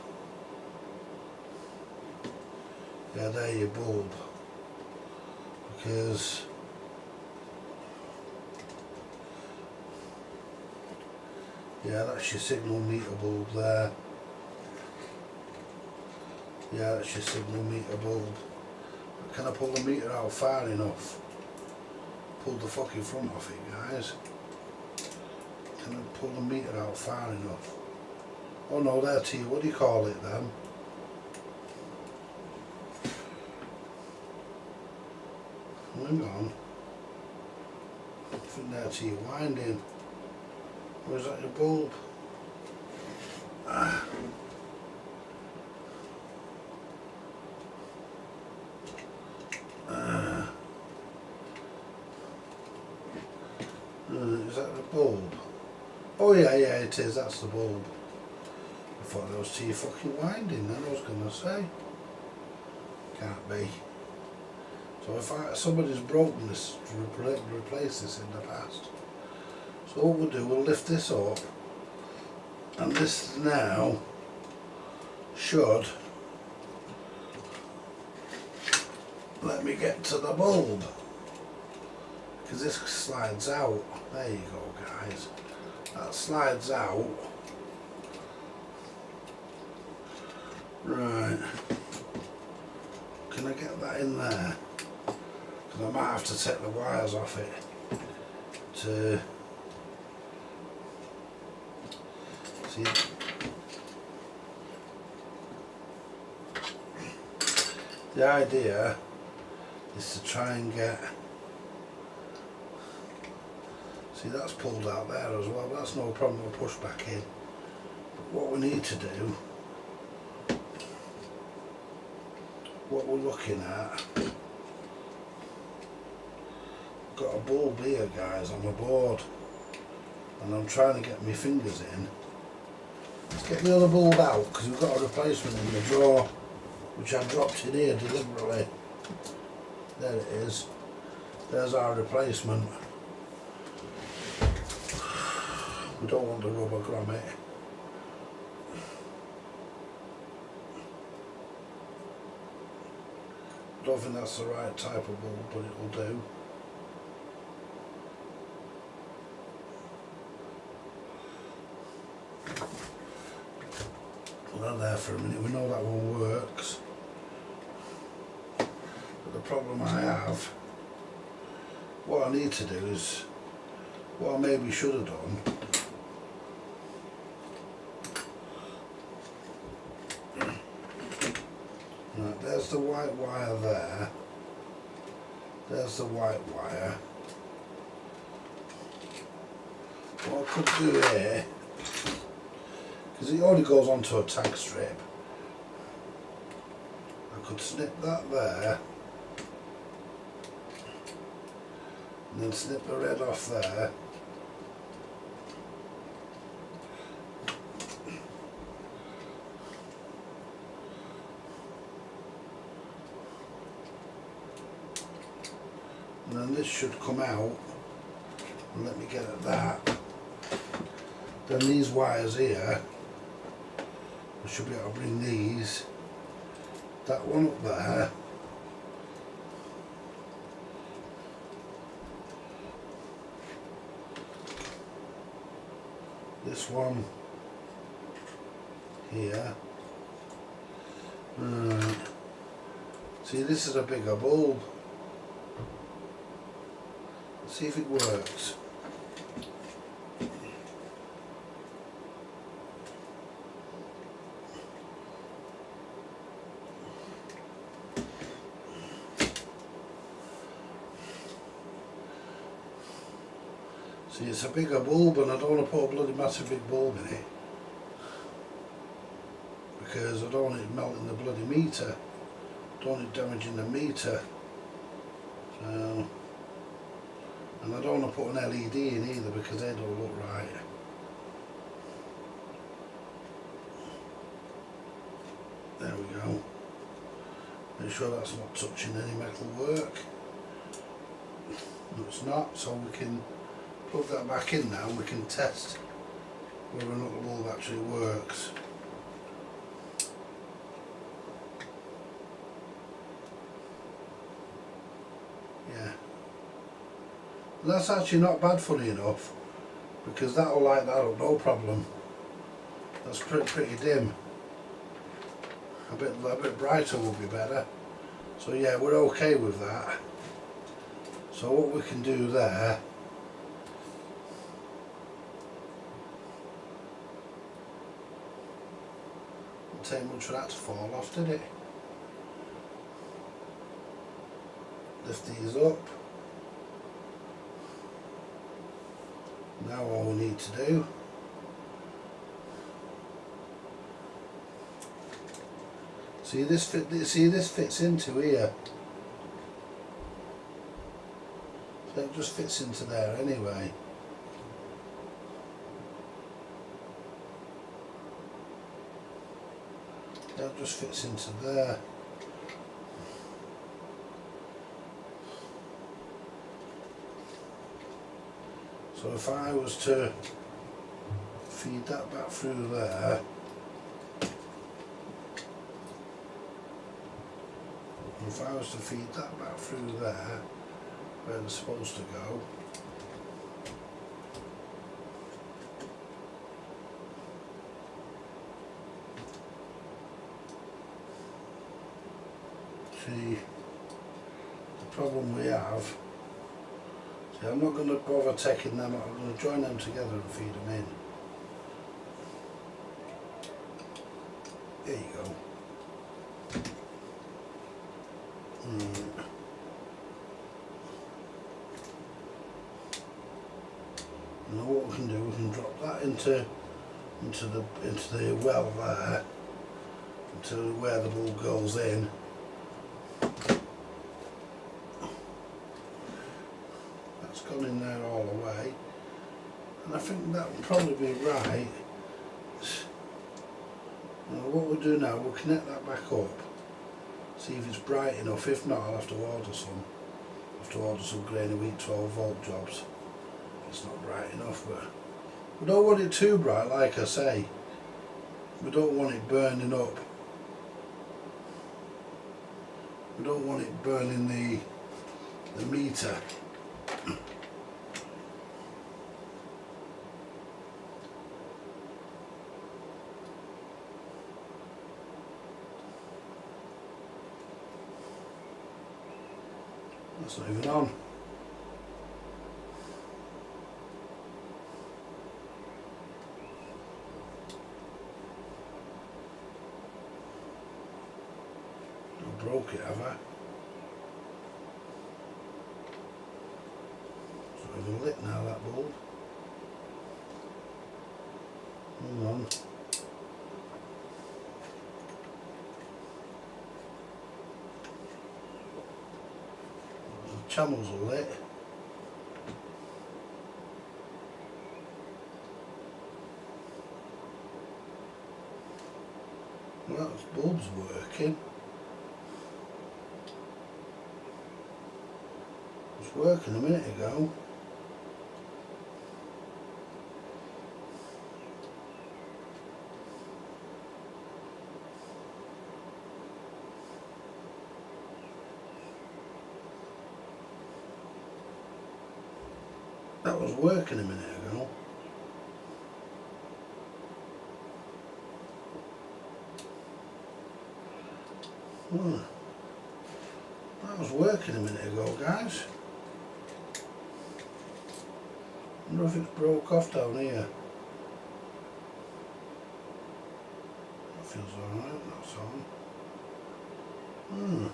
Yeah, there your bulb. Because yeah, that's your signal meter bulb there. Yeah, that's your signal meter bulb. But can I pull the meter out far enough? Pull the fucking front off it, guys. Can I pull the meter out far enough? Oh no, there to you. What do you call it then? Hang on. I think that's your winding. Or is that your bulb? Is that the bulb? Oh yeah, it is, that's the bulb. I thought that was to your fucking winding then, I was going to say. Can't be. So if somebody's broken this to replace this in the past. So what we'll do, we'll lift this up, and this now should let me get to the bulb, because this slides out. There you go, guys. That slides out. Right. Can I get that in there? Because I might have to take the wires off it to see. The idea is to try and get, see that's pulled out there as well, but that's no problem, we'll push back in. But what we need to do, what we're looking at, got a bulb here, guys, on the board, and I'm trying to get my fingers in. Let's get the other bulb out, because we've got a replacement in the drawer, which I dropped in here deliberately. There it is. There's our replacement. We don't want the rubber grommet. I don't think that's the right type of bulb, but it'll do. Put that there for a minute, we know that one works. But the problem I have, what I need to do is, what I maybe should have done, right, there's the white wire there, there's the white wire. What I could do here, because it only goes onto a tag strip, I could snip that there, and then snip the red off there, and then this should come out, and let me get at that. Then these wires here, I should be able to bring these, that one up there, this one here. See, this is a bigger bulb. Let's see if it works. See, it's a bigger bulb and I don't want to put a bloody massive big bulb in it because I don't want it melting the bloody meter, don't want it damaging the meter, so, and I don't want to put an LED in either because they don't look right. There we go. Make sure that's not touching any metal work. No, it's not, so we can plug that back in now and we can test whether or not the bulb actually works. Yeah. And that's actually not bad, funny enough, because that'll light that up no problem. That's pretty dim. A bit brighter would be better. So yeah, we're okay with that. So what we can do there, didn't take much for that to fall off, did it? Lift these up. Now all we need to do, see this fits into here. So it just fits into there anyway. That just fits into there. So if I was to feed that back through there, if I was to feed that back through there, where they're supposed to go, see, the problem we have, see, I'm not going to bother taking them out, I'm going to join them together and feed them in. There you go. Now what we can do, we can drop that into the well there, into where the bulb goes in. That's gone in there all the way, and I think that would probably be right. Now what we'll do now, we'll connect that back up, see if it's bright enough. If not, I'll have to order some. Grain a week 12 volt jobs. It's not bright enough, but we don't want it too bright, like I say. We don't want it burning up. We don't want it burning the meter. That's not even on. I broke it, have I? It's not even lit now, that bulb. Hang on. The channels are lit. Well, the bulb's working. It was working a minute ago. That was working a minute ago. Hmm. That was working a minute ago, guys. I wonder if it's broke off down here. That feels alright, that's on. Hmm.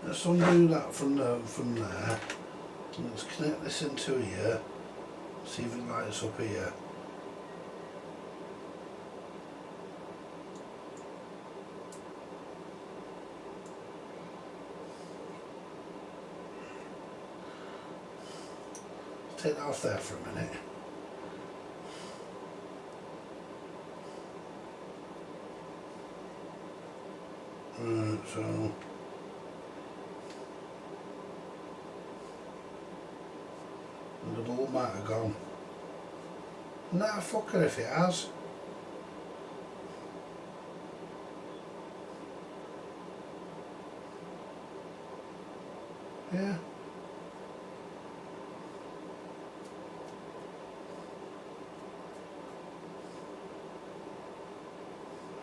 Let's undo that from there. Let's connect this into here. See if it lights up here. Take that off there for a minute. Right, so the bulb might have gone. Nah, fucker if it has. Yeah.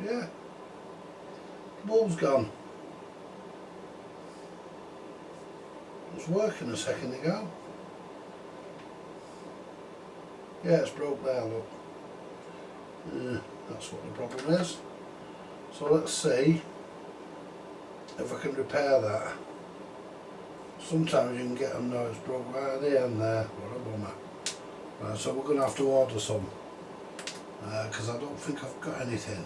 Yeah. The bulb's gone. It was working a second ago. Yeah, it's broke there, look. That's what the problem is. So let's see if I can repair that. Sometimes you can get them, no, it's broke right at the end there. What a bummer. Right, so we're going to have to order some. Because I don't think I've got anything.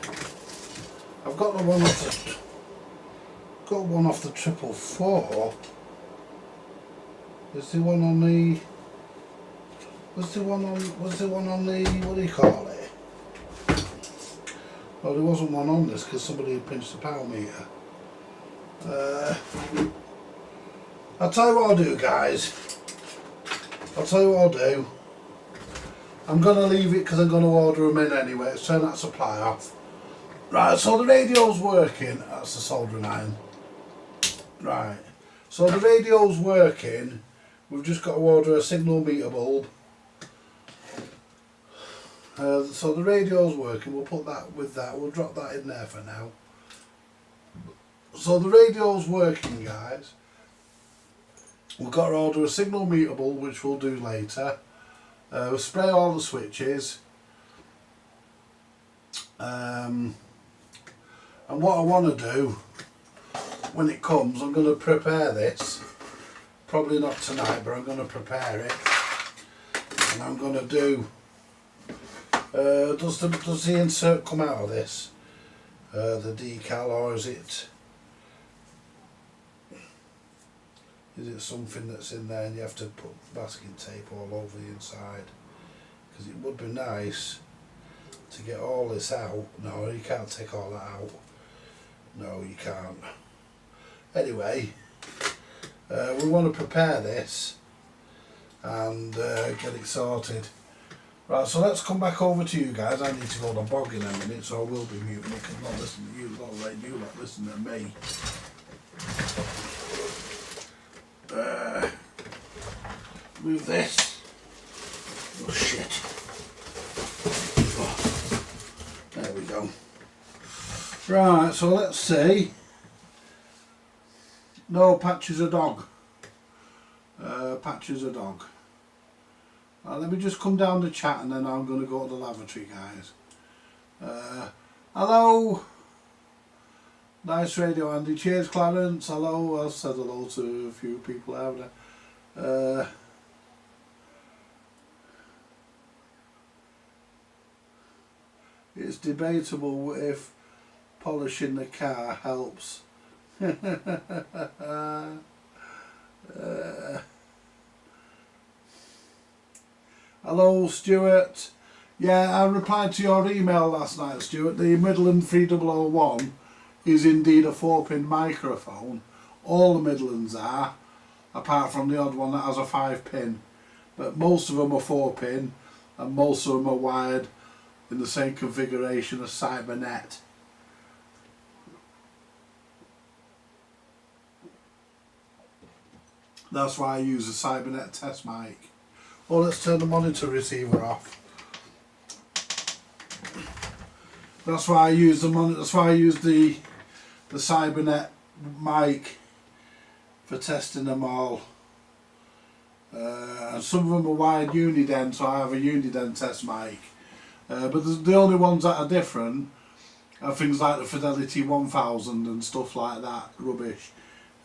I've got the one off the 444. Is the one on the... Was the one on the, what do you call it? Well, there wasn't one on this because somebody had pinched the power meter. I'll tell you what I'll do, guys. I'll tell you what I'll do. I'm going to leave it because I'm going to order them in anyway. Let's turn that supply off. Right, so the radio's working. That's the soldering iron. Right, so the radio's working. We've just got to order a signal meter bulb. So the radio's working, we'll put that with that, we'll drop that in there for now. So the radio's working, guys. We've got to order a signal meter bulb, which we'll do later. We'll spray all the switches. And what I want to do, when it comes, I'm going to prepare this. Probably not tonight, but I'm going to prepare it. And I'm going to do... does the insert come out of this? The decal, or is it something that's in there and you have to put masking tape all over the inside? Because it would be nice to get all this out. No, you can't take all that out. No, you can't. Anyway, we want to prepare this and get it sorted. Right, so let's come back over to you guys. I need to go to the bog in a minute, so I will be muting it, because not listen to you, not letting you not listen to me. Move this. Oh shit. Oh, there we go. Right, so let's see. No, Patch is a dog. Patch is a dog. Let me just come down the chat and then I'm going to go to the lavatory, guys. Hello. Nice radio, Andy. Cheers, Clarence. Hello. I've said hello to a few people out there. It's debatable if polishing the car helps. Hello, Stuart. Yeah, I replied to your email last night, Stuart. The Midland 3001 is indeed a 4-pin microphone. All the Midlands are, apart from the odd one that has a 5-pin. But most of them are 4-pin, and most of them are wired in the same configuration as Cybernet. That's why I use a Cybernet test mic. Oh, let's turn the monitor receiver off. That's why I use the That's why I use the Cybernet mic for testing them all. And some of them are wired Uniden, so I have a Uniden test mic. But the only ones that are different are things like the Fidelity 1000 and stuff like that, rubbish.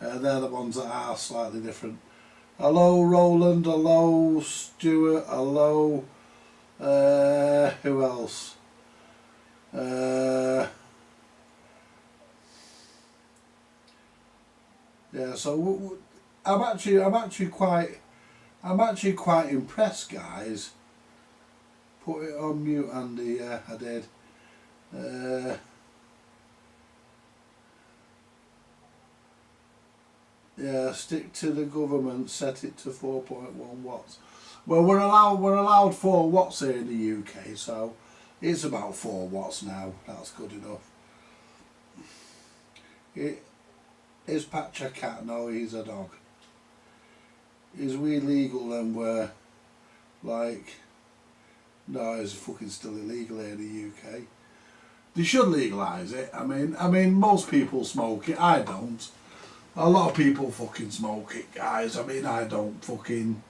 They're the ones that are slightly different. Hello Roland, hello Stuart, hello, who else? Yeah, so I'm actually quite impressed, guys. Put it on mute, Andy. Yeah, I did. Yeah, stick to the government. Set it to 4.1 watts. Well, we're allowed 4 watts here in the UK, so it's about 4 watts now. That's good enough. Is Patch a cat? No, he's a dog. Is we legal then? We're like, no, it's fucking still illegal here in the UK. They should legalise it. I mean, most people smoke it. I don't. A lot of people fucking smoke it, guys. I mean, I don't fucking,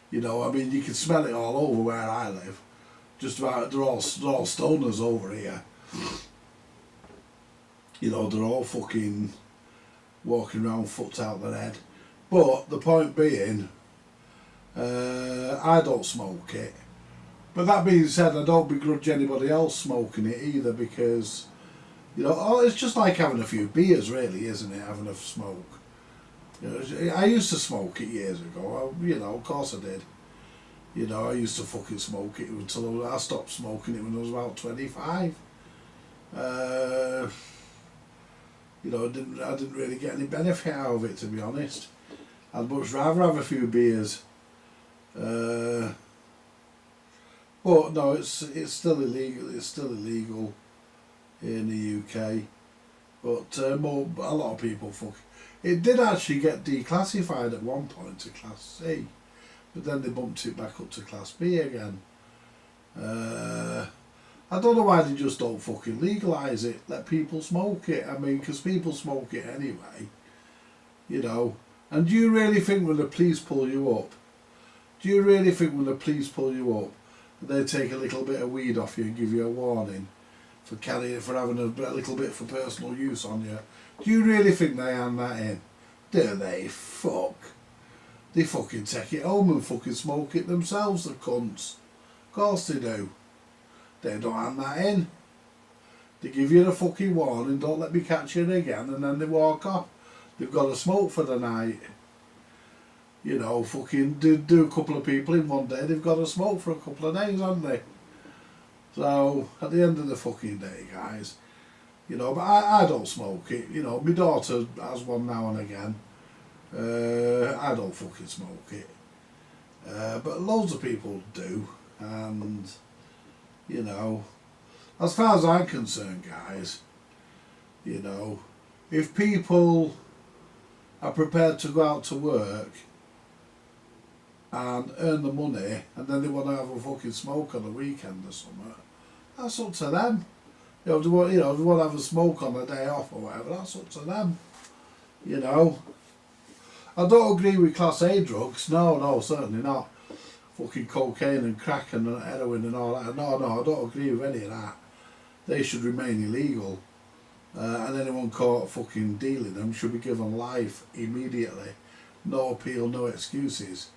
you know, I mean, you can smell it all over where I live. Just about, they're all stoners over here. You know, they're all fucking walking around foot out their head. But the point being, I don't smoke it. But that being said, I don't begrudge anybody else smoking it either, because, you know, it's just like having a few beers, really, isn't it? Having a smoke. You know, I used to smoke it years ago. You know, of course I did. You know, I used to fucking smoke it until I stopped smoking it when I was about 25. You know, I didn't really get any benefit out of it, to be honest. I'd much rather have a few beers. But no, it's still illegal. It's still illegal in the UK. But a lot of people fuck. It did actually get declassified at one point to Class C, but then they bumped it back up to Class B again. I don't know why they just don't fucking legalise it. Let people smoke it. I mean, because people smoke it anyway. You know. And do you really think when the police pull you up, they take a little bit of weed off you and give you a warning for having a little bit for personal use on you? Do you really think they hand that in? Do they? Fuck. They fucking take it home and fucking smoke it themselves, the cunts. Of course they do. They don't hand that in. They give you the fucking warning, don't let me catch you again, and then they walk off. They've got to smoke for the night. You know, fucking do a couple of people in one day, they've got to smoke for a couple of days, haven't they? So, at the end of the fucking day, guys, you know, but I don't smoke it. You know, my daughter has one now and again. I don't fucking smoke it. But loads of people do, and You know, as far as I'm concerned, guys, you know, if people are prepared to go out to work and earn the money and then they want to have a fucking smoke on the weekend or something, that's up to them. You know, if they want, if they want to have a smoke on a day off or whatever, that's up to them. You know, I don't agree with Class A drugs. No, certainly not. Fucking cocaine and crack and heroin and all that. No, I don't agree with any of that. They should remain illegal. And anyone caught fucking dealing them should be given life immediately. No appeal, no excuses.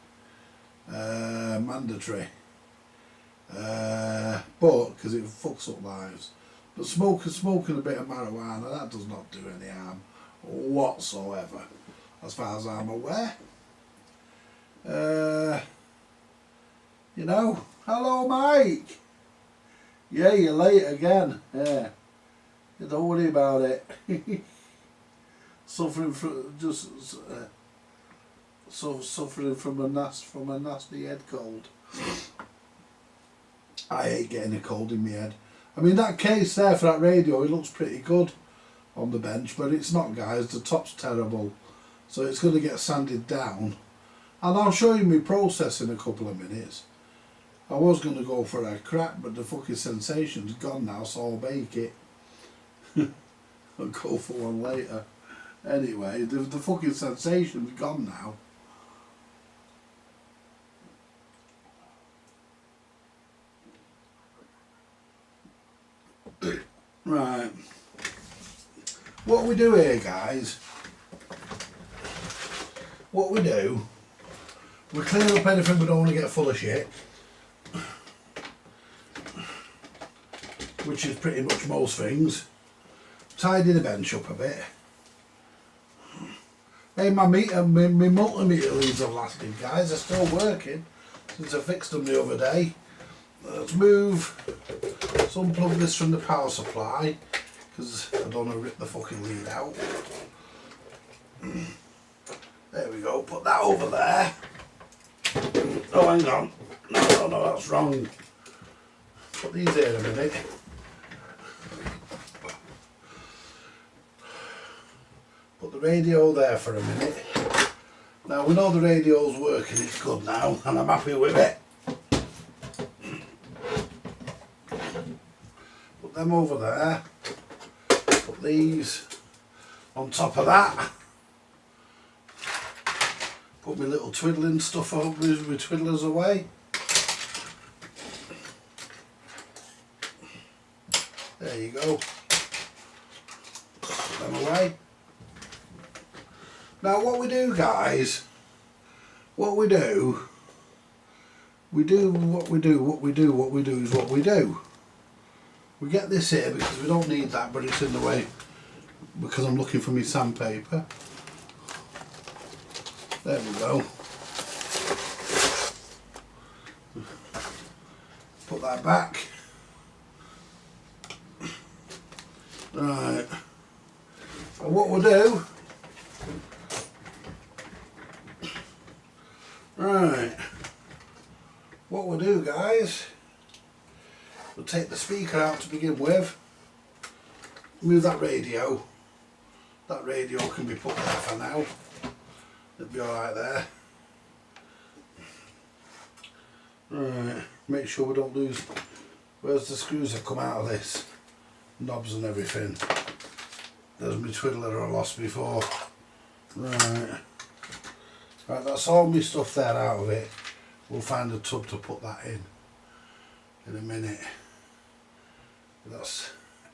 Mandatory. But, because it fucks up lives. But smoking a bit of marijuana, that does not do any harm whatsoever, as far as I'm aware. You know, hello Mike. Yeah, you're late again. Yeah, don't worry about it. Suffering from suffering from a nasty head cold. I hate getting a cold in my head. I mean, that case there for that radio, it looks pretty good on the bench, but it's not, guys. The top's terrible, so it's going to get sanded down. And I'll show you my process in a couple of minutes. I was going to go for a crack, but the fucking sensation's gone now, so I'll bake it. I'll go for one later. Anyway, the fucking sensation's gone now. Right. What we do here, guys, we clear up anything we don't want to get full of shit, which is pretty much most things. Tidy the bench up a bit. Hey, my multimeter leads have lasted, guys. They're still working since I fixed them the other day. Let's unplug this from the power supply, because I don't want to rip the fucking lead out. There we go, put that over there. Oh, hang on. No, that's wrong. Put these here a minute. Put the radio there for a minute. Now we know the radio's working, it's good now, and I'm happy with it. Put them over there. Put these on top of that. Put my little twiddling stuff up with my twiddlers away. There you go. Put them away. Now what we do, guys, what we do is what we do. We get this here because we don't need that, but it's in the way because I'm looking for my sandpaper. There we go. Put that back. Right. And what we'll do, guys, we'll take the speaker out to begin with. Move that radio. That radio can be put there for now. It'll be alright there. Right, make sure we don't lose. Where's the screws that come out of this? Knobs and everything. There's my twiddler I lost before. Right, that's all my stuff there out of it. We'll find a tub to put that in a minute. That's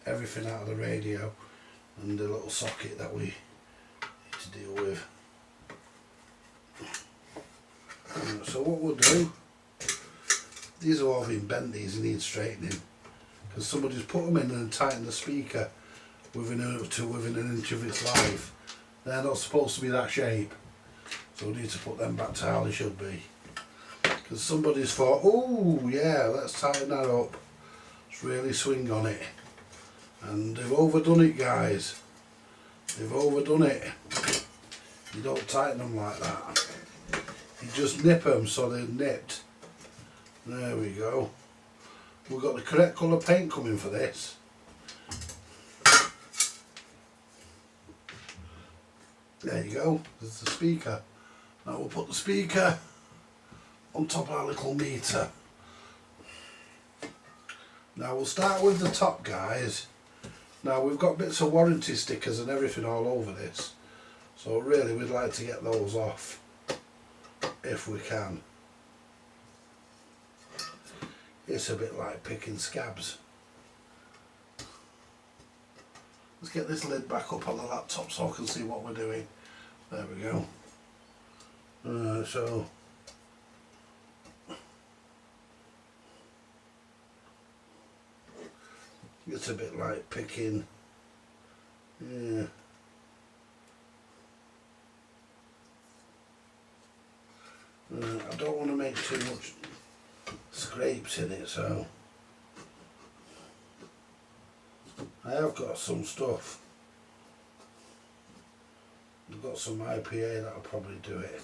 everything out of the radio and the little socket that we need to deal with. So what we'll do, these have all been bent, these need straightening, because somebody's put them in and tightened the speaker within an inch of its life. They're not supposed to be that shape, so we need to put them back to how they should be. Because somebody's thought, oh yeah, let's tighten that up, let's really swing on it, and they've overdone it, guys. They've overdone it. You don't tighten them like that. You just nip them so they're nipped. There we go. we've got the correct colour paint coming for this. There you go, there's the speaker. Now we'll put the speaker on top of our little meter. Now we'll start with the top, guys. Now we've got bits of warranty stickers and everything all over this, so really we'd like to get those off if we can. It's a bit like picking scabs. Let's get this lid back up on the laptop so I can see what we're doing. There we go. So it's a bit like picking, yeah. I don't want to make too much scrapes in it, so I have got some stuff. I've got some IPA that'll probably do it.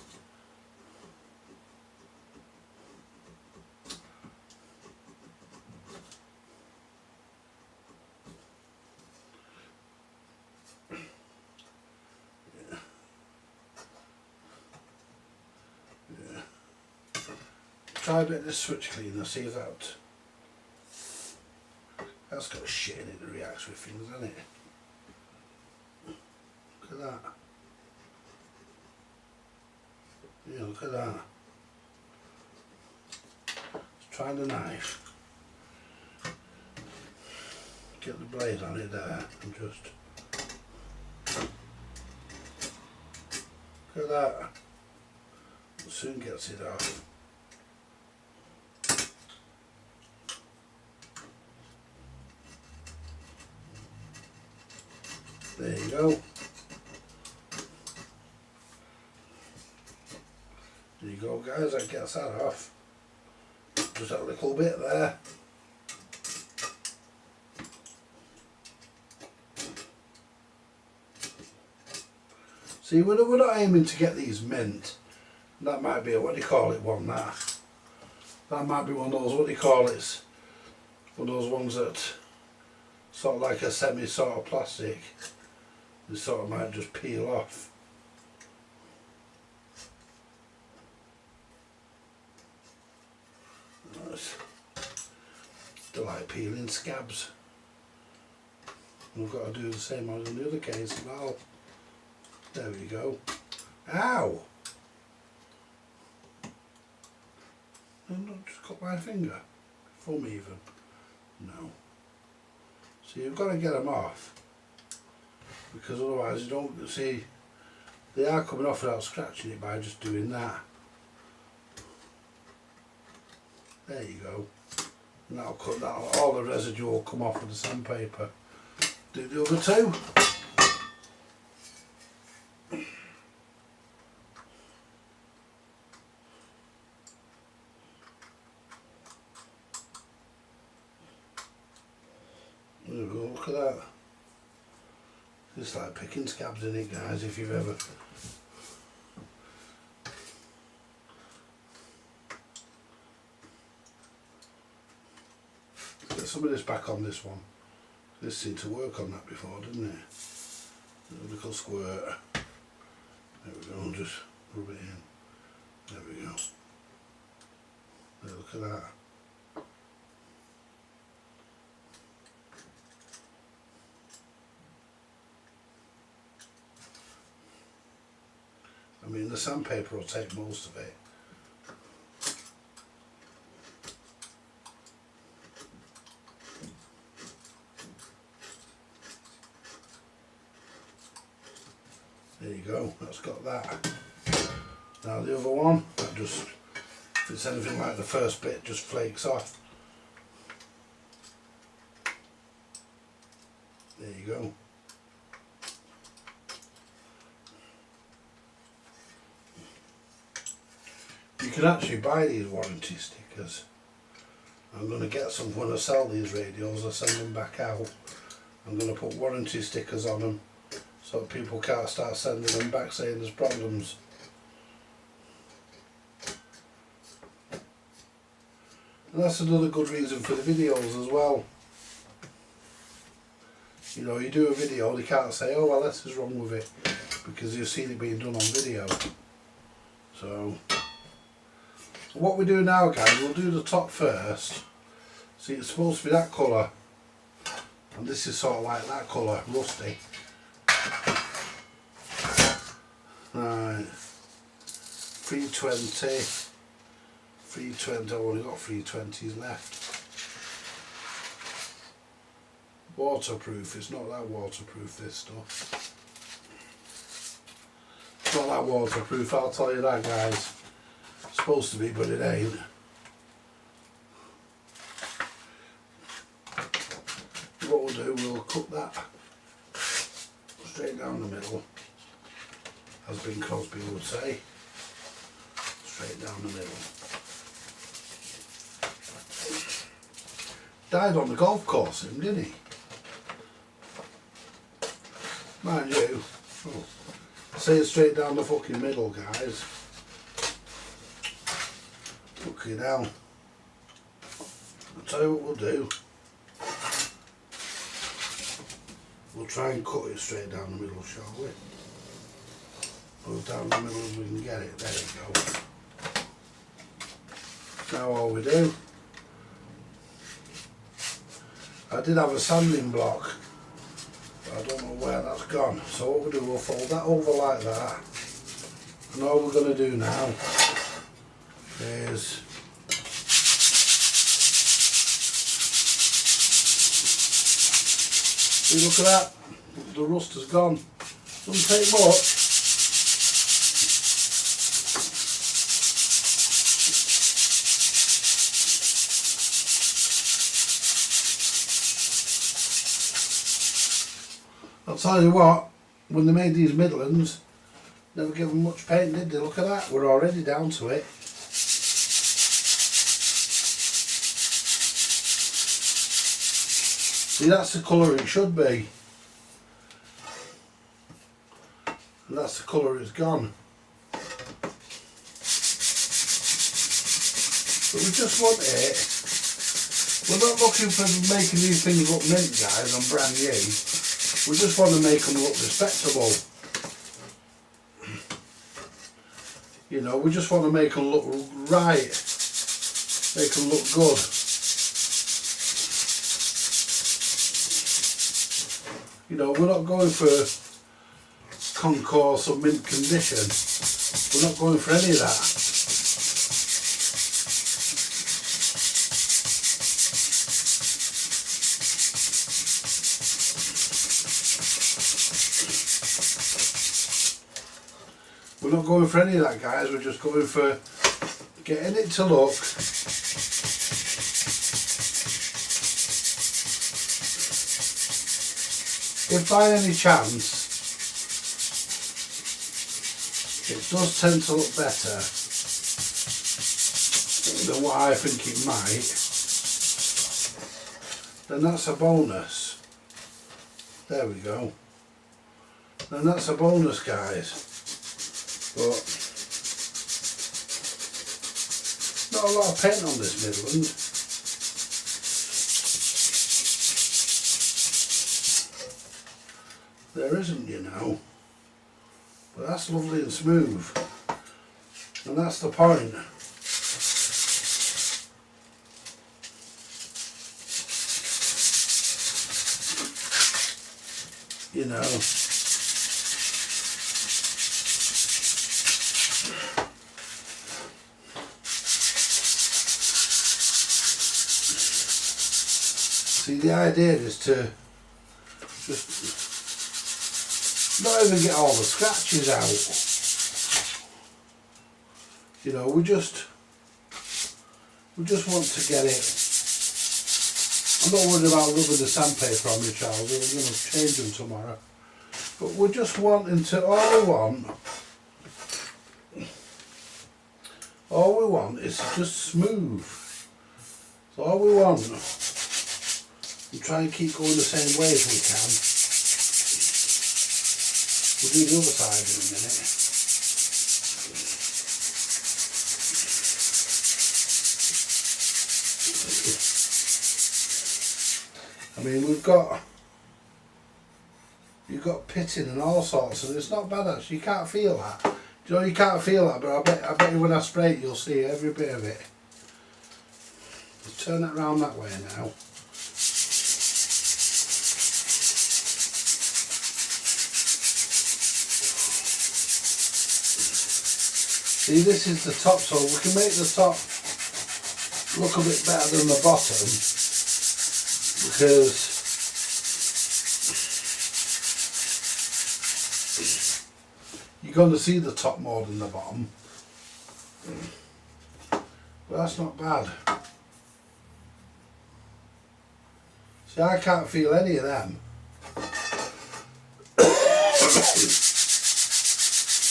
Try a bit of this switch cleaner, see if that's got shit in it that reacts with things, hasn't it? Look at that. Yeah, look at that. Let's try the knife. Get the blade on it there and just look at that. It soon gets it off. There you go. There you go, guys, that gets that off. Just that little bit there. See, we're not aiming to get these mint. That might be a, what do you call it, one that. That might be one of those, what do you call it? One of those ones that sort of like a semi sort of plastic. They sort of might just peel off. They like peeling scabs. We've got to do the same on the other case as well. There we go. Ow! And not just cut my finger. Thumb even. No. So you've got to get them off. Because otherwise you don't see, they are coming off without scratching it by just doing that. There you go. And that'll cut that, all the residue will come off with the sandpaper. Do the other two. There we go, look at that. It's like picking scabs in it, guys, if you've ever. Let's get some of this back on this one. This seemed to work on that before, didn't it? A little squirt. There we go, just rub it in. There we go. There, look at that. I mean, the sandpaper will take most of it. There you go, that's got that. Now the other one, that just, if it's anything like the first bit, just flakes off. There you go. You can actually buy these warranty stickers. I'm going to get some when I sell these radios. I send them back out. I'm going to put warranty stickers on them so people can't start sending them back saying there's problems. And And that's another good reason for the videos as well. You know, you do a video, they can't say, oh well, this is wrong with it, because you've seen it being done on video. So what we do now, guys, we'll do the top first. See, it's supposed to be that colour, and this is sort of like that colour, rusty. Right, 320, 320, I've only got 320s left. Waterproof, it's not that waterproof, this stuff. It's not that waterproof, I'll tell you that, guys. It's supposed to be, but it ain't. What we'll do, we'll cut that straight down the middle, as Bing Crosby would say. Straight down the middle. Died on the golf course, him, didn't he? Mind you, say it straight down the fucking middle, guys. Fucking hell. I'll tell you what we'll do. We'll try and cut it straight down the middle, shall we? Go down the middle as we can get it. There we go. Now all we do, I did have a sanding block, but I don't know where that's gone. So what we'll do, we'll fold that over like that. And all we're going to do now is see, look at that, the rust has gone. Doesn't take much. I'll tell you what, when they made these Midlands, never give them much paint, did they? Look at that, we're already down to it. See, that's the colour it should be. And that's the colour it's gone. But we just want it. We're not looking for making these things look mint, guys, and brand new. We just want to make them look respectable. You know, we just want to make them look right. Make them look good. You know, we're not going for concourse or mint condition. We're not going for any of that. We're not going for any of that, guys. We're just going for getting it to look if by any chance it does tend to look better than what I think it might, then that's a bonus. There we go. Then that's a bonus, guys. But not a lot of paint on this Midland. There isn't, you know. But that's lovely and smooth. And that's the point. You know. See, the idea is to just not even get all the scratches out. You know, we just want to get it. I'm not worried about rubbing the sandpaper on my trousers. I'm going to change them tomorrow. But we're just wanting to. All we want is just smooth. So all we want. And try and keep going the same way as we can. We'll do the other side in a minute. I mean, you've got pitting and all sorts, and it's not bad actually. You can't feel that. Do you know you can't feel that? But I bet you when I spray it, you'll see every bit of it. Let's turn it around that way now. See, this is the top, so we can make the top look a bit better than the bottom, because you're going to see the top more than the bottom. But that's not bad. See, I can't feel any of them.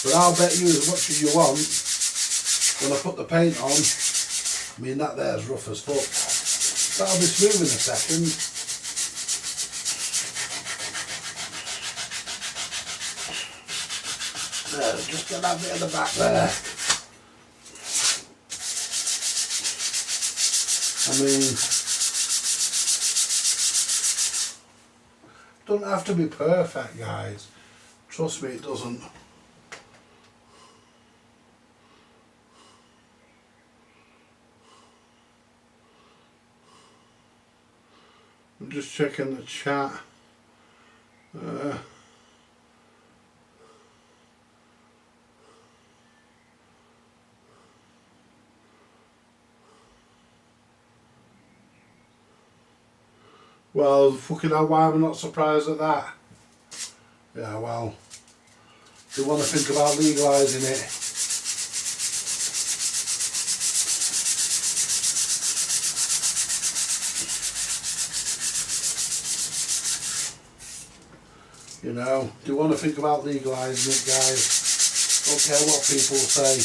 But I'll bet you as much as you want, when I put the paint on, I mean that there's rough as fuck. That'll be smooth in a second. There, just get that bit at the back there. I mean, doesn't have to be perfect, guys. Trust me, it doesn't. I'm just checking the chat. Well, fucking hell, why am I not surprised at that? Yeah, well, they want to think about legalising it. You know, do you want to think about legalising it, guys? Don't care what people say.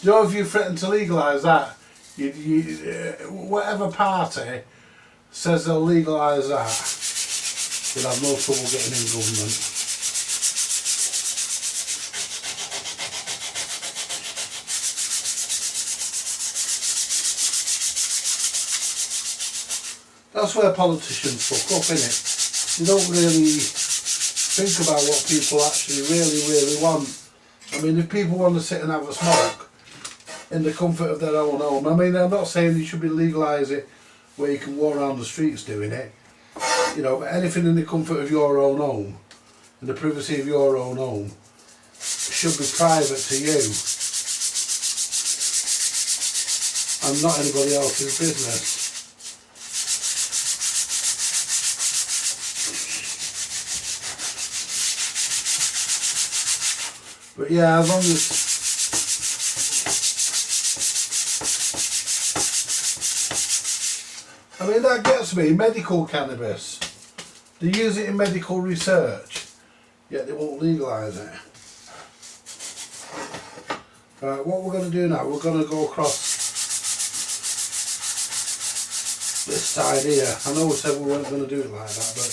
You know, if you threaten to legalise that, whatever party says they'll legalise that, you'll have no trouble getting in government. That's where politicians fuck up, innit? You don't really think about what people actually really want. I mean, if people want to sit and have a smoke in the comfort of their own home, I mean, I'm not saying you should be legalise it where you can walk around the streets doing it, you know, but anything in the comfort of your own home, in the privacy of your own home, should be private to you and not anybody else's business. But yeah, as long as I mean, that gets me, medical cannabis. They use it in medical research, yet they won't legalise it. Right, what we're going to do now, we're going to go across this side here. I know we said we weren't going to do it like that, but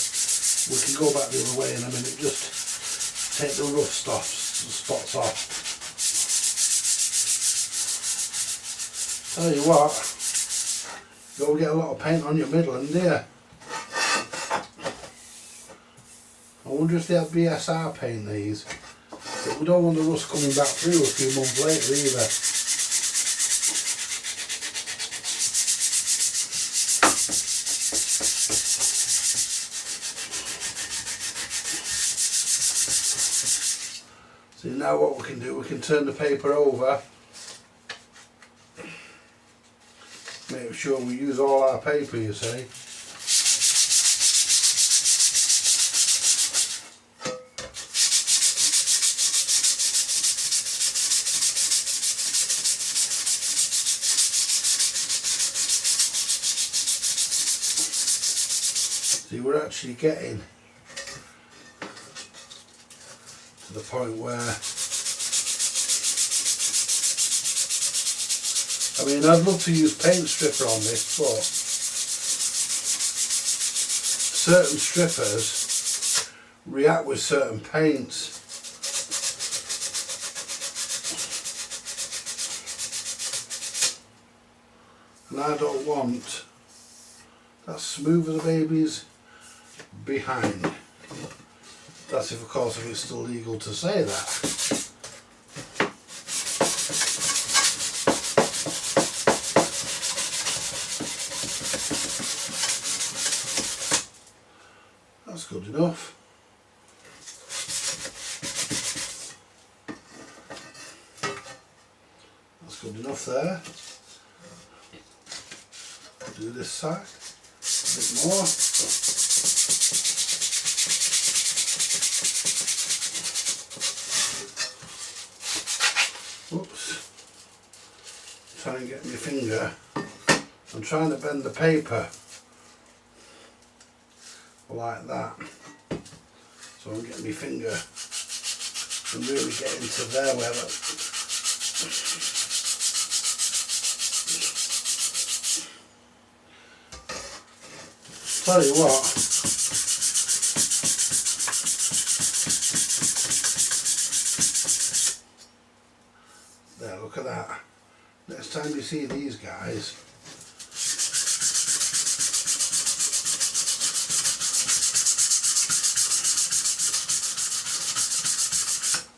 we can go back the other way in a minute, just take the rough spots off. Tell you what, you'll get a lot of paint on your Midland here. I wonder if they have BSR paint these, but we don't want the rust coming back through a few months later either. See, now what we can do, we can turn the paper over, make sure we use all our paper, you see. See, we're actually getting to the point where, I mean, I'd love to use paint stripper on this, but certain strippers react with certain paints. and I don't want that smooth as a baby's behind. That's if, of course, if it's still legal to say that. That's good enough. That's good enough there. Do this side a bit more. Oops. Try and get my finger. I'm trying to bend the paper like that. So I'm getting my finger and really get into there where that. Tell you what. There, look at that. Next time you see these guys,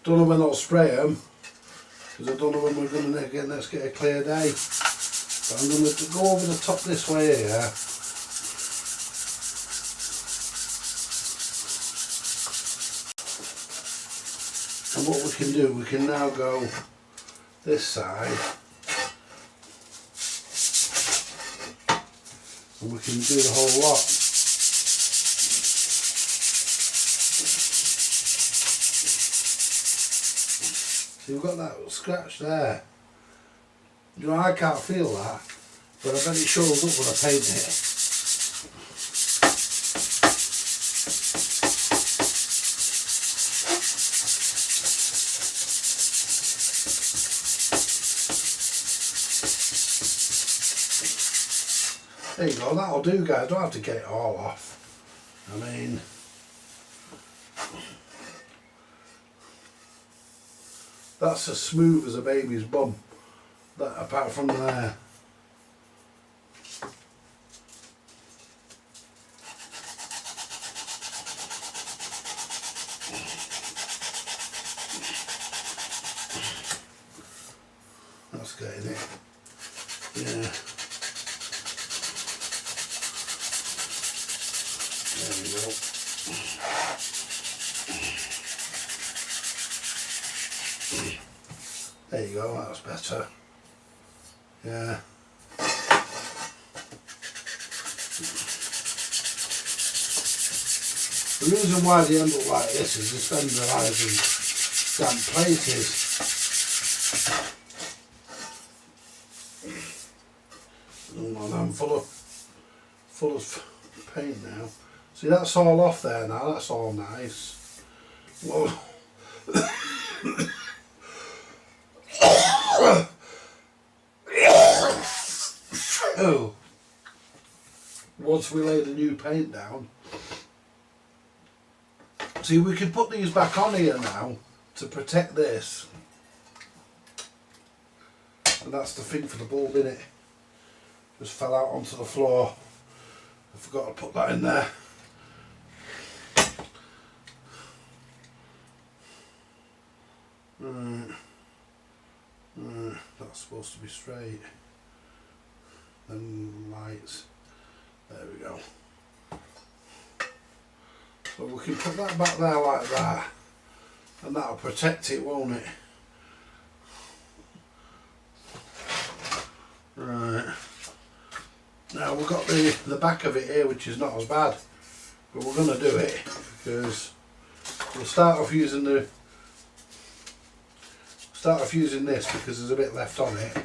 don't know when I'll spray them, because I don't know when we're going to get, let's get a clear day. But I'm going to go over the top this way here. And what we can do, we can now go this side, and we can do the whole lot. So you've got that scratch there. You know, I can't feel that, but I bet it shows up when I paint it. There you go, that'll do, guys. Don't have to get it all off. I mean, that's as smooth as a baby's bum. That, apart from there. That's getting it. Yeah. There we go. There you go, that's better. Yeah. The reason why they end up like this is they spend their lives in damp places. And I'm full of paint now. See, that's all off there now, that's all nice. Whoa. Oh, once we lay the new paint down, see, we can put these back on here now to protect this, and that's the thing for the bulb, innit? Just fell out onto the floor. I forgot to put that in there. That's supposed to be straight. Then lights. There we go. So we can put that back there like that, and that'll protect it, won't it? Right. Now we've got the back of it here, which is not as bad, but we're going to do it because we'll start off using this because there's a bit left on it.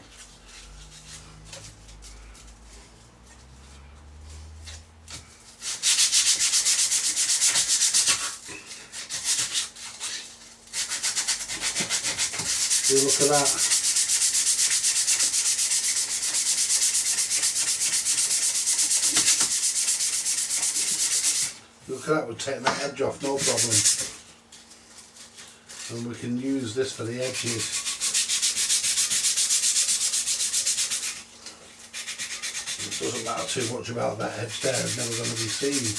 See, look at that. Look at that, we'll take that edge off, no problem. And we can use this for the edges. Doesn't matter too much about that edge there, it's never going to be seen.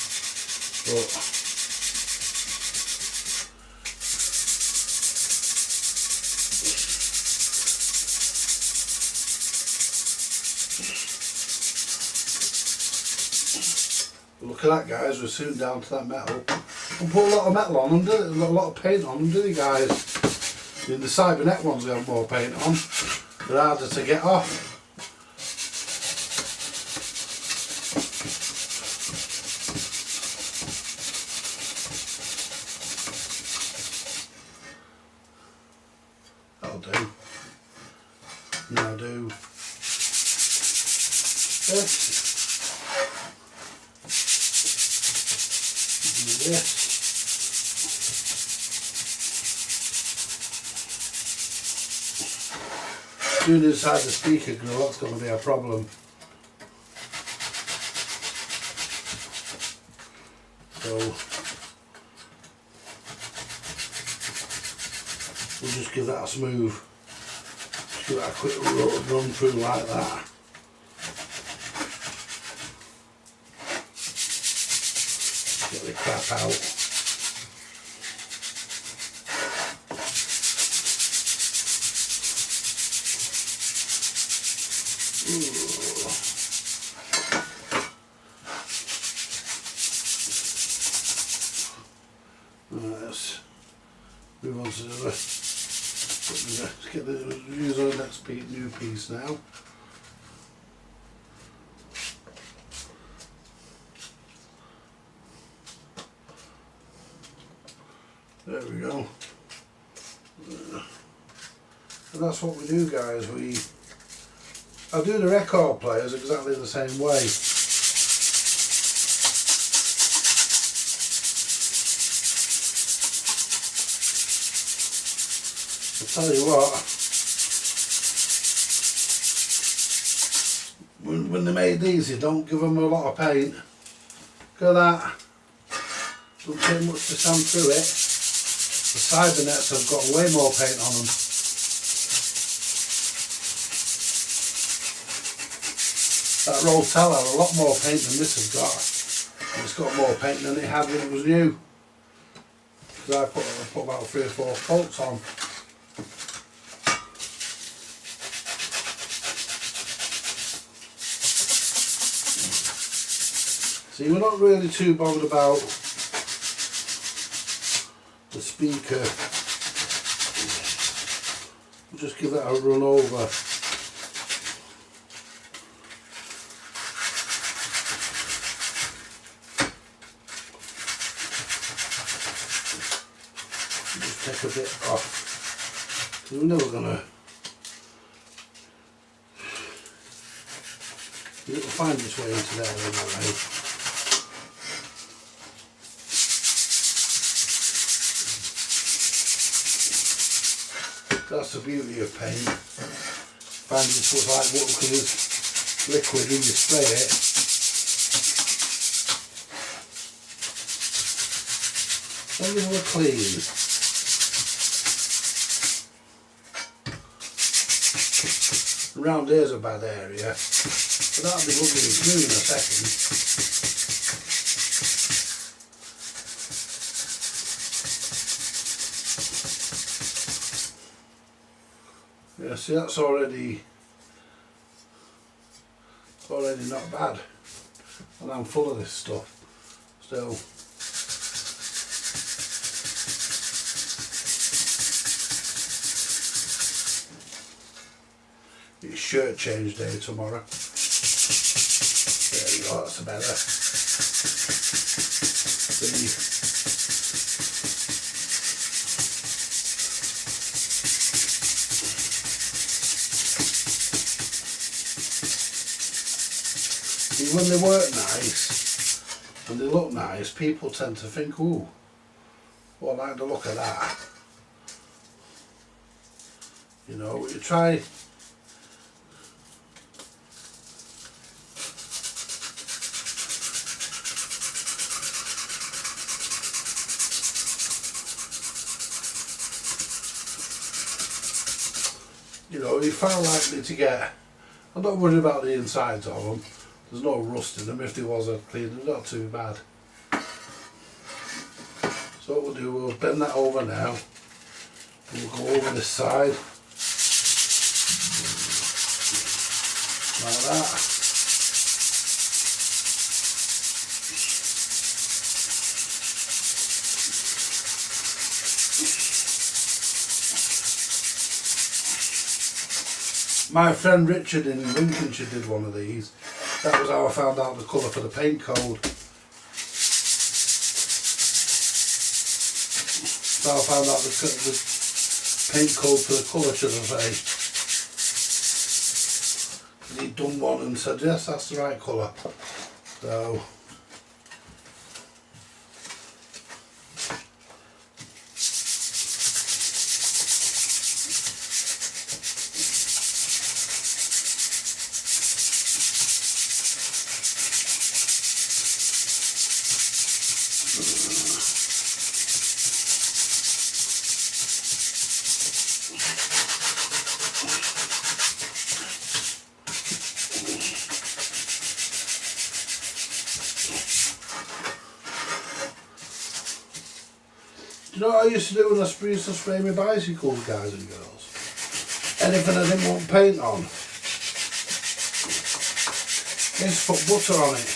But look at that, guys, we're soon down to that metal. And put a lot of metal on them, a lot of paint on them, do they, guys? The Cybernet ones have more paint on. They're harder to get off. That'll do. Now do this. Do this. Doing inside the speaker grill, that's going to be a problem. So we'll just give that a smooth, just give that a quick run through like that. Get the crap out. Right, let's move on to the other. Let's get the use our next new piece now. There we go. And that's what we do, guys. I do the record players exactly the same way. I'll tell you what, when they made these, you don't give them a lot of paint. Look at that. Doesn't take much to sand through it. The Cybernets have got way more paint on them. That Rotel had a lot more paint than this has got. And it's got more paint than it had when it was new. Because I put about 3 or 4 coats on. See, we're not really too bothered about the speaker. We'll just give that a run over. Just take a bit off. We're never gonna. It'll find its way into there anyway. That's the beauty of paint. Find this was like what, because it's liquid when you spray it. Everything will clean. Around here's a bad area, but that'll be lovely and smooth in a second. Yeah, see, that's already not bad, and I'm full of this stuff still. It's shirt change day tomorrow. There you go, that's better. When they work nice and they look nice, people tend to think, ooh, well, I like the look of that. You know, you try. You know, you're far likely to get. I'm not worried about the insides of them. There's no rust in them. If there was, I'd clean them. Not too bad. So what we'll do, we'll bend that over now. We'll go over this side. Like that. My friend Richard in Lincolnshire did one of these. That was how I found out the colour for the paint code. So I found out the paint code for the colour, should I say. He'd done one and said, yes, that's the right colour. So, do you know what I used to do when I used to spray my bicycles, guys and girls? Anything I didn't want paint on, I used to put butter on it,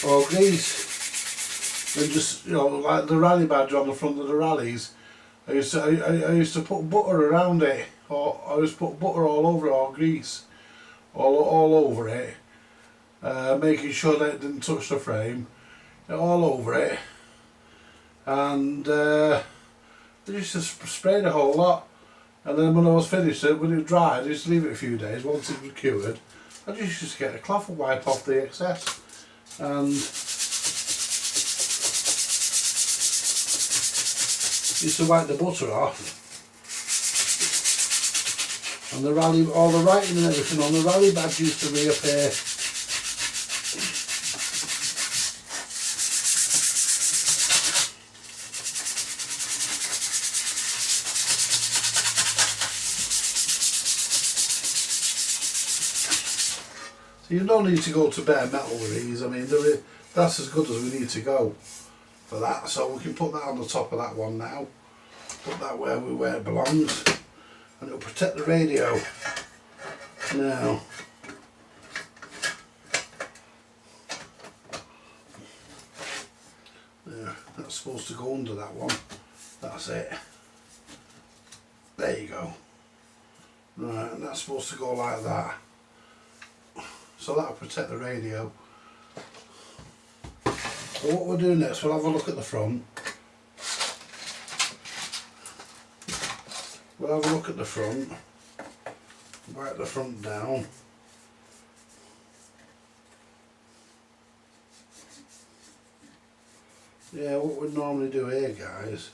or grease, and just, you know, like the rally badge on the front of the rallies, I used to put butter around it, or I used to put butter all over it, or grease, all over it, making sure that it didn't touch the frame, all over it. And I used to spray the whole lot, and then when I was finished, when it was dried, I used to leave it a few days. Once it was cured, I just used to get a cloth and wipe off the excess, and used to wipe the butter off, and the rally, all the writing and everything on the rally badge used to reappear. So you don't need to go to bare metal with these. I mean, that's as good as we need to go for that. So we can put that on the top of that one now. Put that where it belongs, and it'll protect the radio. Now, there, that's supposed to go under that one. That's it. There you go. Right, and that's supposed to go like that. So that'll protect the radio. So what we'll do next, we'll have a look at the front. We'll have a look at the front. Wipe the front down. Yeah, what we'd normally do here, guys,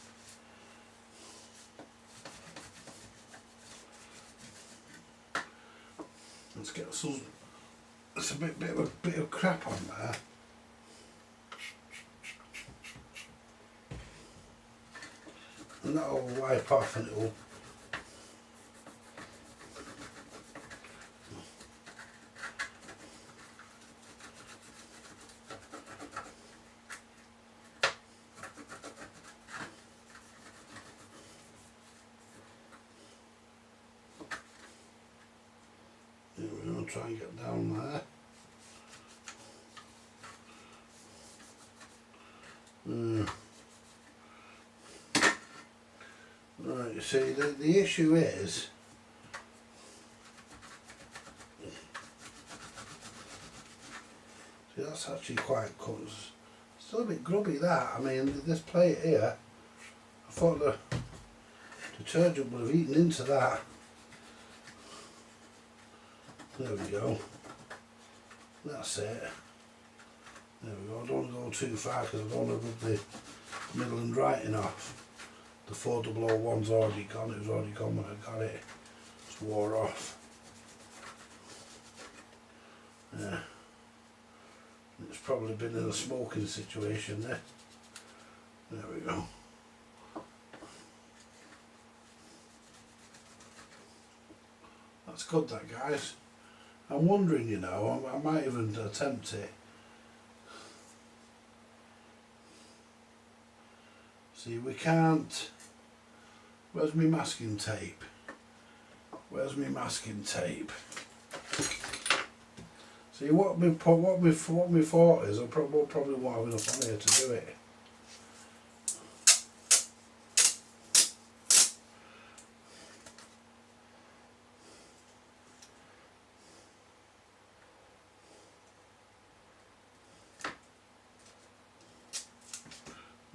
let's get some. There's a bit of crap on there. And that'll wipe off, and it'll. There we go, try and get down there. Right, you see, the issue is, see, that's actually quite cool. It's still a bit grubby, that. I mean, this plate here, I thought the detergent would have eaten into that. There we go. That's it. There we go. I don't want to go too far because I don't want to rub the Midland writing off. The 4001's already gone. It was already gone when I got it. It's wore off. Yeah. It's probably been in a smoking situation there. There we go. That's good, that, guys. I'm wondering, you know, I might even attempt it. See, we can't. Where's my masking tape? Where's my masking tape? See, what me thought is I probably won't have enough on here to do it.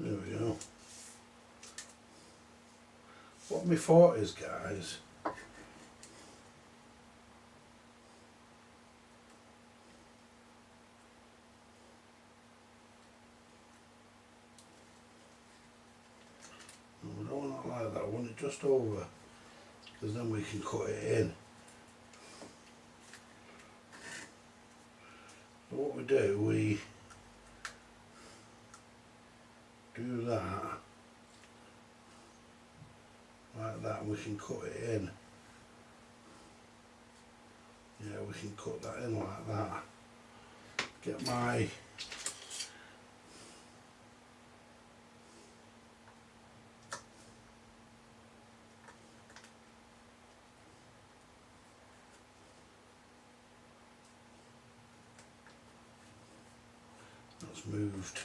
There we go. What my thought is, guys, we don't want it like that, I want it just over, because then we can cut it in. So what we do that, like that, and we can cut it in. Yeah, we can cut that in like that. Get my that's moved.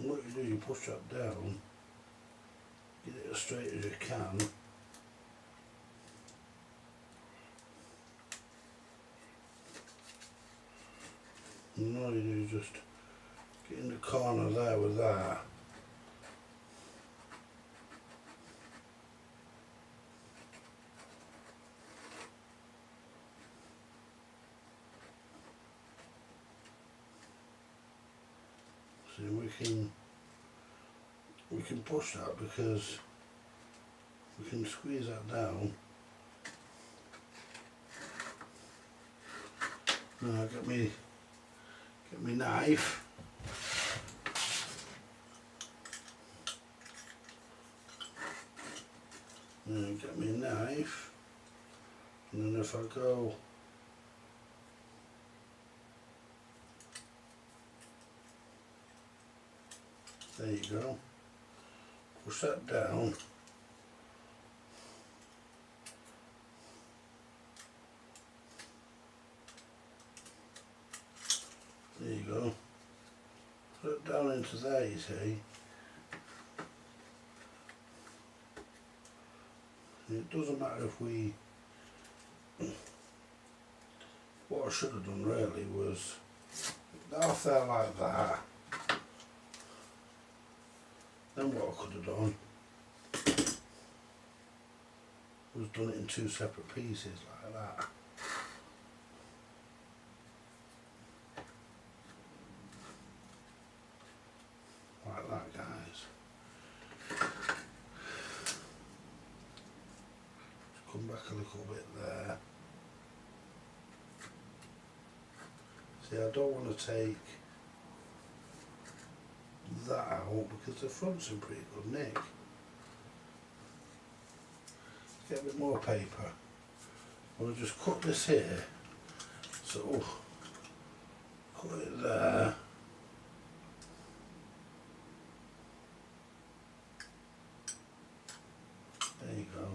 And what you do, you push that down, get it as straight as you can. And all you do is just get in the corner there with that. See, we can push that because we can squeeze that down. Now get me knife. Now get me knife, and then if I go there you go. Push that down. There you go. Put it down into there, you see. And it doesn't matter if we... What I should have done really was off there like that. Then what I could have done was done it in two separate pieces like that. Like that, guys. Just come back a little bit there. See, I don't want to take that out because the front's in pretty good nick. Let's get a bit more paper. I'm going to just cut this here. So, cut it there. There you go.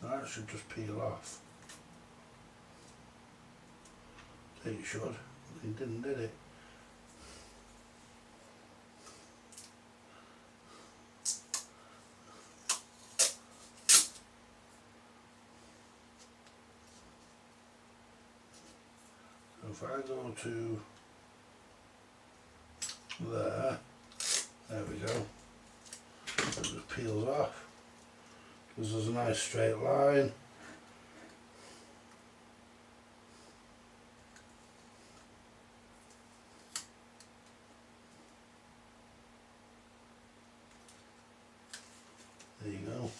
Now that should just peel off. It should. It didn't, did it? So if I go to there we go. It just peels off. Gives us a nice straight line. There you go.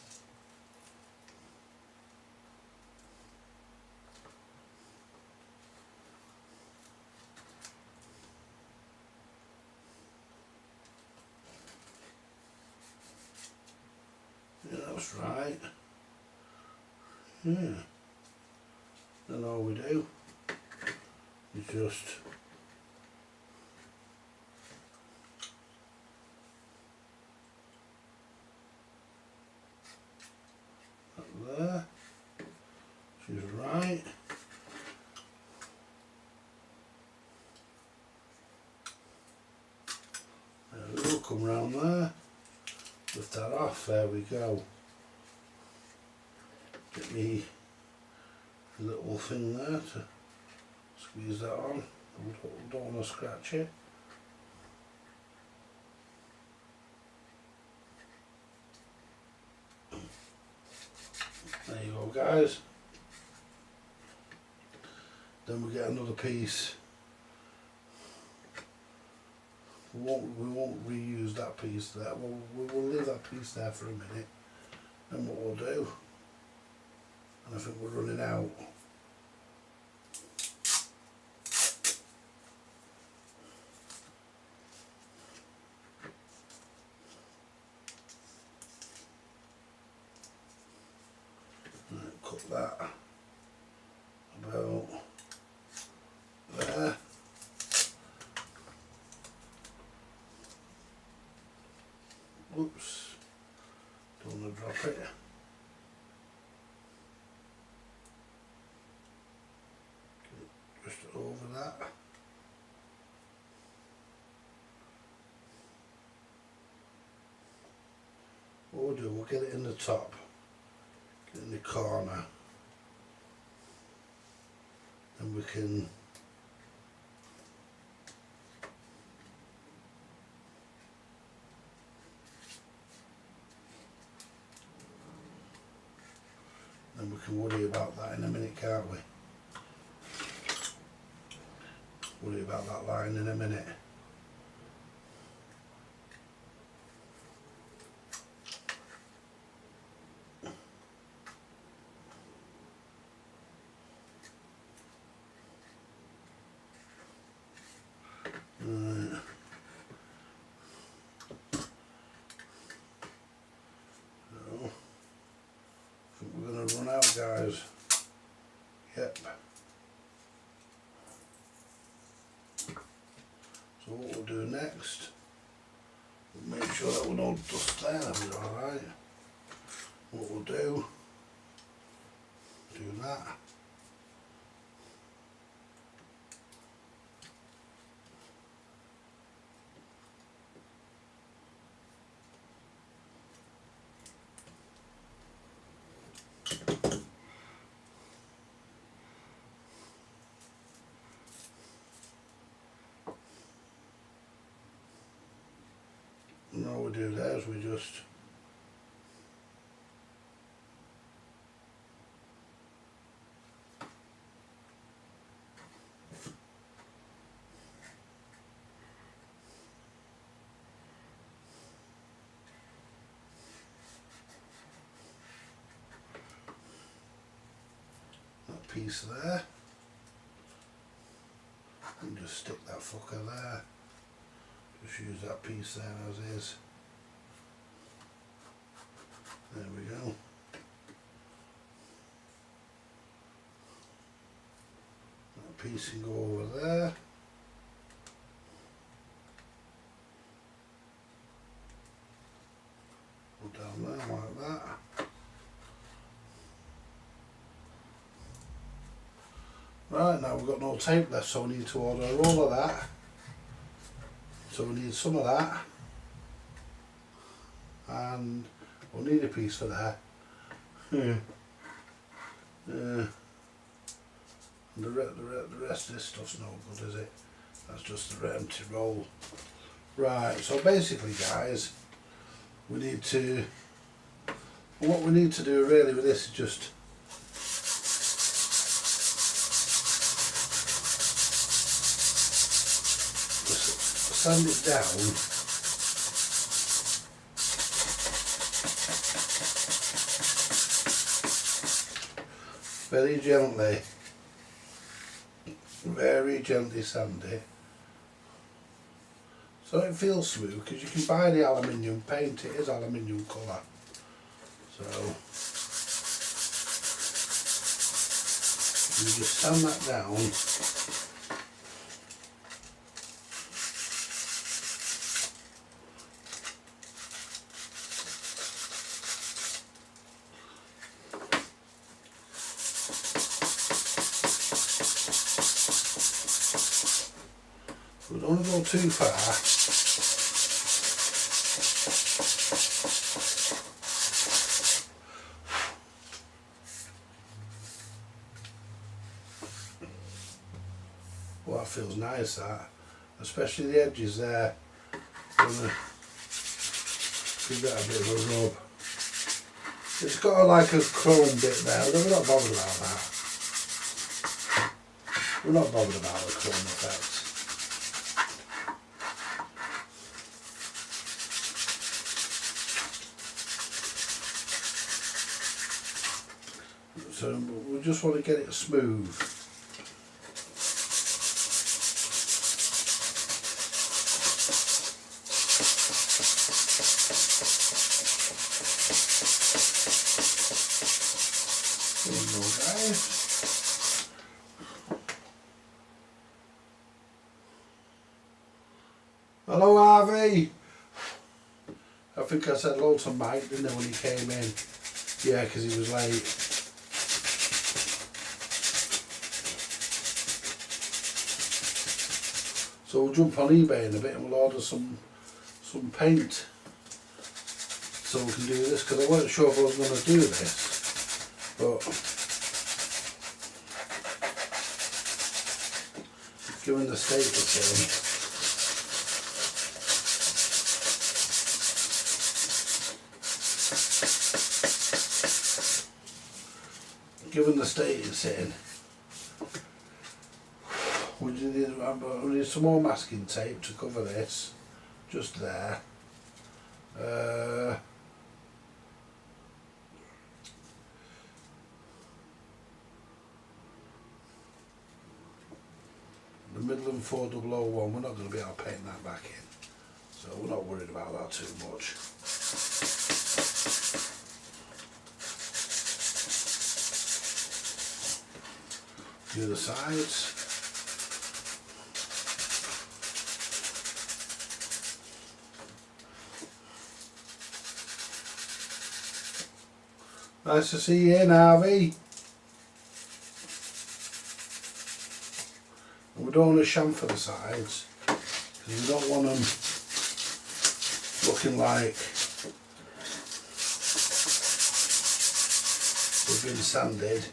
just right. Yeah. Then all we do is just up there. She's right. There we go, come round there. Lift that off, there we go. Get me a little thing there to squeeze that on. Don't want to scratch it. There you go, guys. Then we get another piece. We won't reuse that piece there. We'll leave that piece there for a minute. And what we'll do, and I think we're running out. Right, cut that about there. Oops, don't want to drop it. Just over that. What we'll do, we'll get it in the top, get it in the corner, and we can worry about that in a minute, can't we? Worry about that line in a minute. Right. So, I think we're going to run out, guys. Yep. So what we'll do next, we'll make sure that we're not dust there, that'll be alright. What we'll do that. And all we do there is we just that piece there and just stick that fucker there. Just use that piece there as is. There we go. That piece can go over there. Go down there like that. Right, now we've got no tape left, so we need to order a roll of that. So we need some of that, and we'll need a piece for that. And the rest of this stuff's no good, is it? That's just the empty roll. Right, so basically, guys, we need to, what we need to do really with this is just sand it down very gently sand it so it feels smooth, because you can buy the aluminium paint, it is aluminium colour, So you just sand that down. We don't want to go too far. Well, that feels nice, that. Especially the edges there. I'm gonna give that a bit of a rub. It's got like a chrome bit there, but we're not bothered about that. We're not bothered about the chrome effect. So we just want to get it smooth. There you go, guys. Hello, Harvey. I think I said hello to Mike, didn't I, when he came in? Yeah, because he was late. So we'll jump on eBay in a bit and we'll order some paint so we can do this, because I wasn't sure if I was going to do this, but given the state it's in, we need some more masking tape to cover this, just there. The Midland 4001, we're not going to be able to paint that back in, so we're not worried about that too much. The other sides. Nice to see you in, Harvey. And we don't want to chamfer the sides, because we don't want them looking like they've been sanded.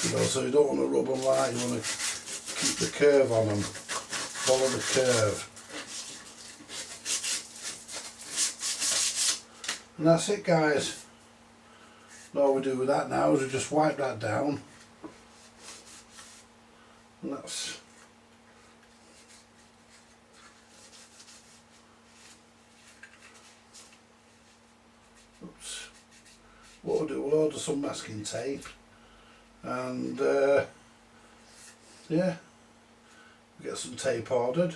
You know, so you don't want to rub them light, you want to keep the curve on them, follow the curve. And that's it, guys. All we do with that now is we just wipe that down, and that's what we'll do. We'll order some masking tape, and yeah, we get some tape ordered,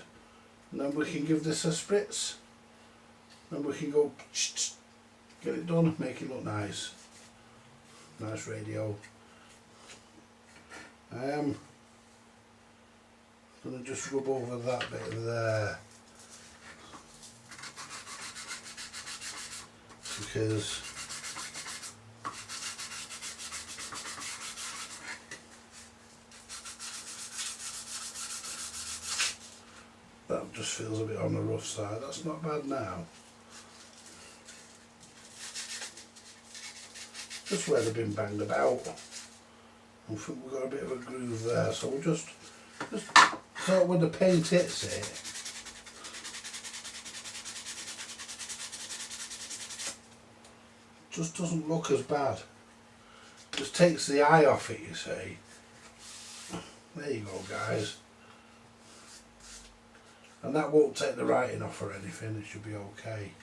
and then we can give this a spritz, and we can go get it done, make it look nice. Nice radio. I am going to just rub over that bit there, because that just feels a bit on the rough side. That's not bad now. Just where they've been banged about. I think we've got a bit of a groove there, so we'll just sort of when the paint hits it, just doesn't look as bad. Just takes the eye off it, you see. There you go, guys. And that won't take the writing off or anything, it should be okay.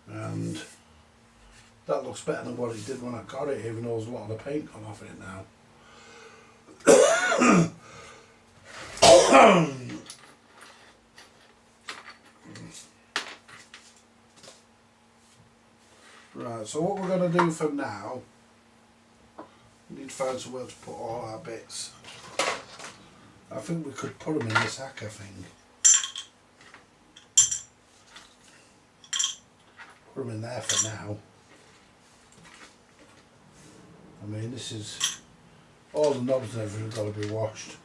And that looks better than what it did when I got it, even though there's a lot of the paint gone off it now. Right, so what we're going to do for now, we need to find somewhere to put all our bits. I think we could put them in this hacker thing. Put them in there for now. I mean, this is, all the knobs and everything have got to be washed.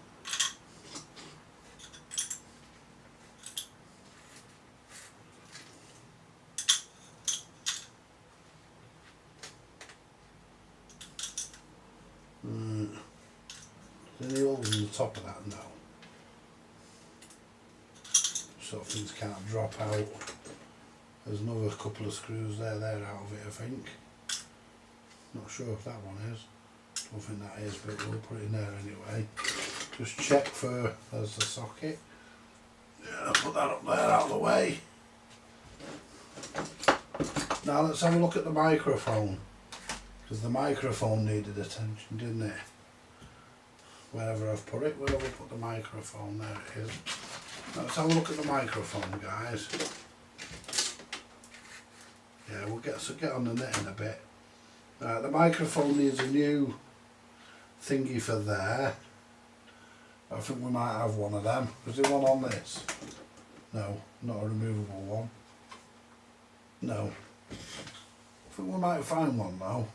Any holes in the top of that? No. So things can't drop out. There's another couple of screws there, they're out of it I think. Not sure if that one is. Don't think that is, but we'll put it in there anyway. Just check for, there's the socket. Yeah, put that up there out of the way. Now let's have a look at the microphone. Because the microphone needed attention, didn't it? Wherever I've put it, wherever I put the microphone, there it is. Now let's have a look at the microphone, guys. Yeah, we'll get on the net in a bit. The microphone needs a new thingy for there. I think we might have one of them. Is there one on this? No, not a removable one. No. I think we might find one though.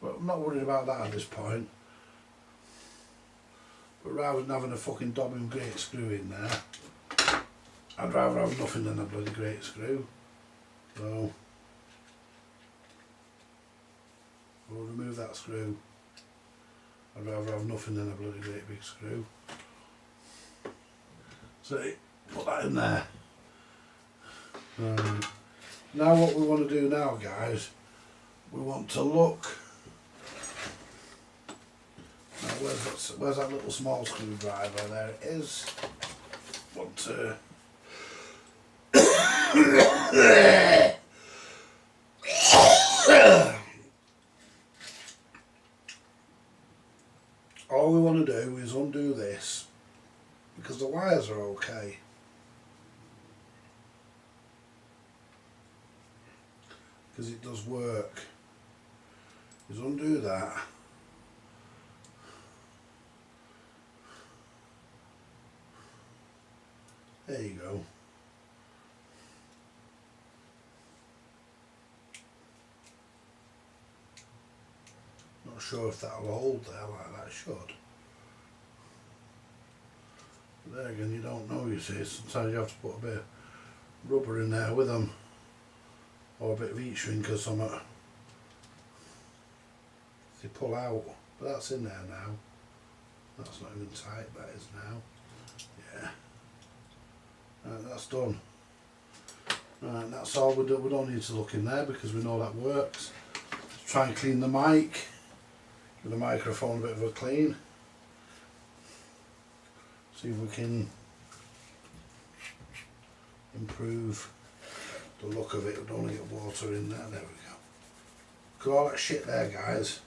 But I'm not worried about that at this point. But rather than having a fucking dobbing great screw in there, I'd rather have nothing than a bloody great screw. So we'll remove that screw. I'd rather have nothing than a bloody great big screw. So put that in there. Now what we want to do now, guys, we want to look. Now where's that little small screwdriver? There it is. Want to. All we want to do is undo this because the wires are okay. Because it does work. Is undo that. There you go. Not sure if that'll hold there like that should. But there again, you don't know, you see. Sometimes you have to put a bit of rubber in there with them. Or a bit of heat shrink or something. They pull out. But that's in there now. That's not even tight, that is now. Yeah. Right, that's done. Right, that's all we do. We don't need to look in there because we know that works. Let's try and clean the mic. Give the microphone a bit of a clean. See if we can improve the look of it. We don't want to get water in there. There we go. Look at all that shit there, guys.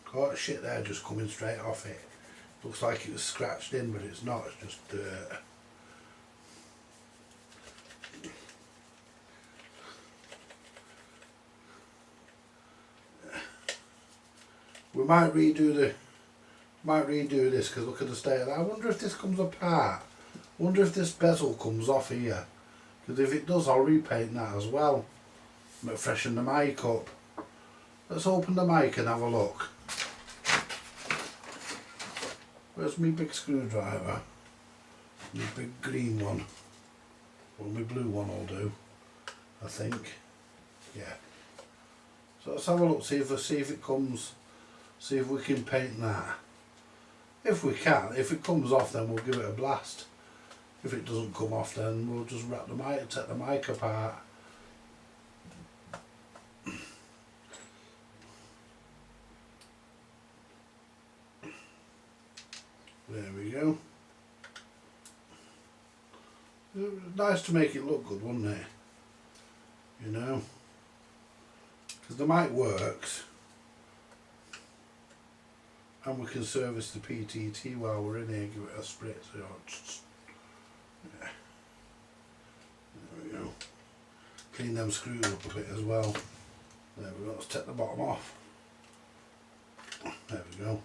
Look at all that shit there just coming straight off it. Looks like it was scratched in, but it's not. It's just dirt. We might redo this because look at the state of that. I wonder if this comes apart. I wonder if this bezel comes off here. Because if it does, I'll repaint that as well. Might freshen the mic up. Let's open the mic and have a look. Where's my big screwdriver? My big green one. Well, my blue one will do, I think. Yeah. So let's have a look, see if it comes, see if we can paint that. If we can, if it comes off then we'll give it a blast. If it doesn't come off then we'll just wrap the mic, take the mic apart. There we go. Nice to make it look good, wouldn't it? You know? Because the mic works. And we can service the PTT while we're in here, give it a spritz. Yeah. There we go. clean them screws up a bit as well. There we go, let's take the bottom off. There we go.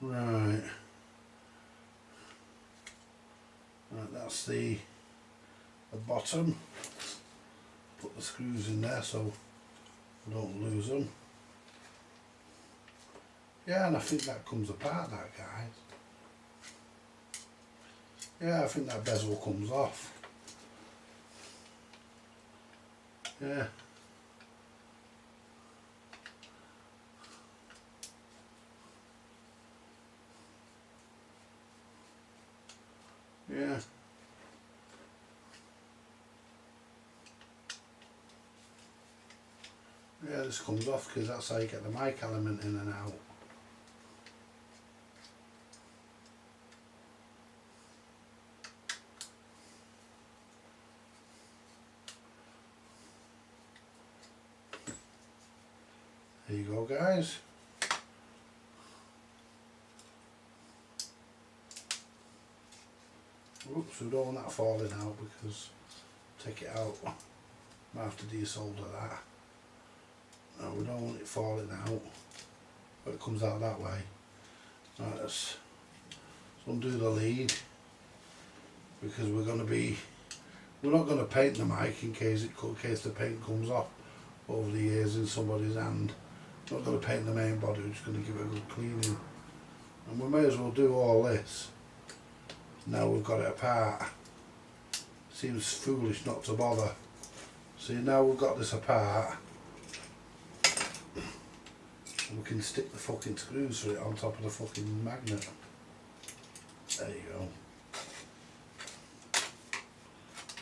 Right. Right, that's the bottom. Put the screws in there so we don't lose them. Yeah, and I think that comes apart, that, guys. Yeah, I think that bezel comes off. Yeah. Yeah. Yeah, this comes off because that's how you get the mic element in and out. There you go, guys. Oops, we don't want that falling out because take it out. Might have to desolder that. No, we don't want it falling out, but it comes out that way. Right, let's undo the lead because we're not going to paint the mic in case the paint comes off over the years in somebody's hand. We're not going to paint the main body, we're just going to give it a good cleaning. And we may as well do all this. Now we've got it apart. Seems foolish not to bother. See, now we've got this apart. We can stick the fucking screws for it on top of the fucking magnet. There you go.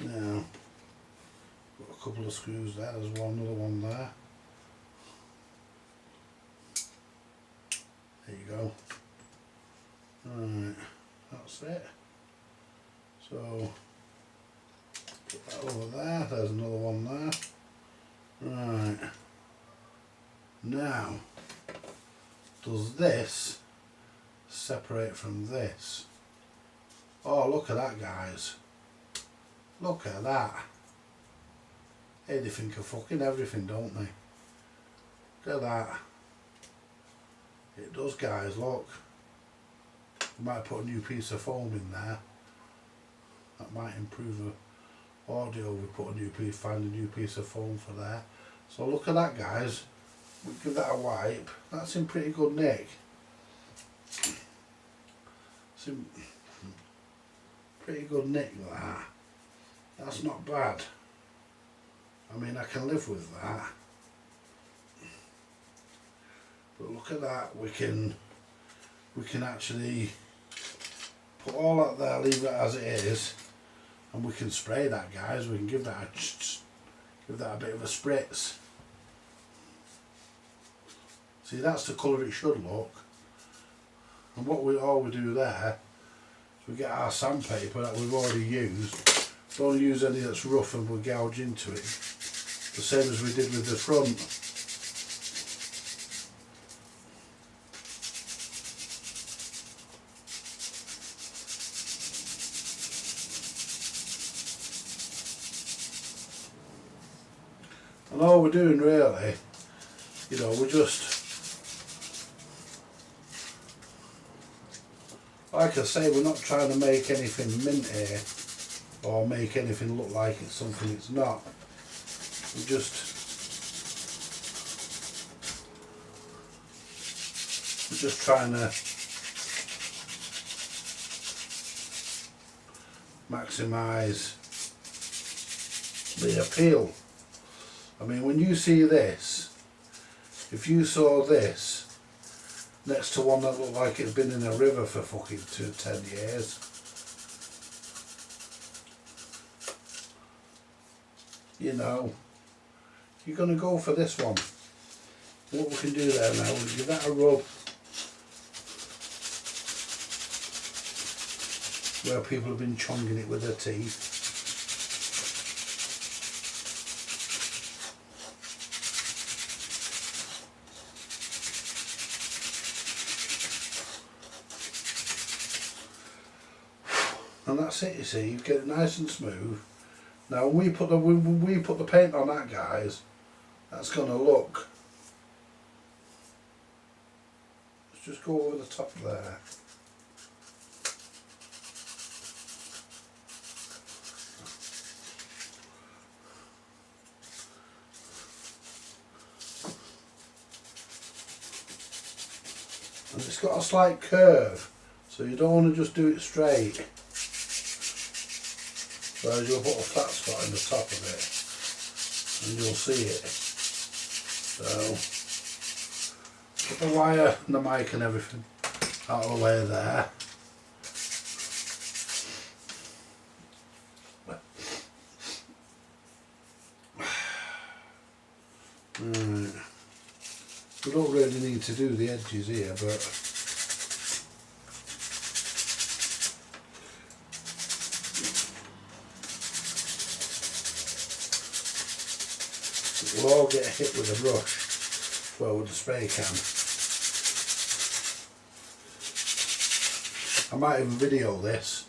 Now, got a couple of screws there, there's another one there. There you go. Right, that's it. So, put that over there, there's another one there. Right. Now, does this separate from this? Oh, look at that, guys. Look at that. Hey, they think of fucking everything, don't they? Look at that. It does, guys, look. We might put a new piece of foam in there. That might improve the audio. We put find a new piece of foam for there. So look at that, guys. We give that a wipe. That's in pretty good nick. It's in pretty good nick, that. That's not bad. I mean, I can live with that. But look at that. We can actually put all that there, leave it as it is, and we can spray that, guys. We can give that a bit of a spritz. See, that's the colour it should look. And all we do there is we get our sandpaper that we've already used. Don't use any that's rough and we'll gouge into it. The same as we did with the front. And all we're doing really, you know, we're just, like I say, we're not trying to make anything mint here or make anything look like it's something it's not. We're just trying to maximise the appeal. I mean, when you see this, if you saw this next to one that looked like it had been in a river for fucking 10 years, you know, you're going to go for this one. What we can do there now is give that a rub where people have been chonging it with their teeth. And that's it, you see, you get it nice and smooth. Now when we put the paint on that, guys, that's going to look. Let's just go over the top there. And it's got a slight curve, so you don't want to just do it straight. Whereas you'll put a flat spot in the top of it, and you'll see it. So, put the wire and the mic and everything out of the way there. Right. We don't really need to do the edges here, but we'll all get hit with a brush, well, with the spray can. I might even video this.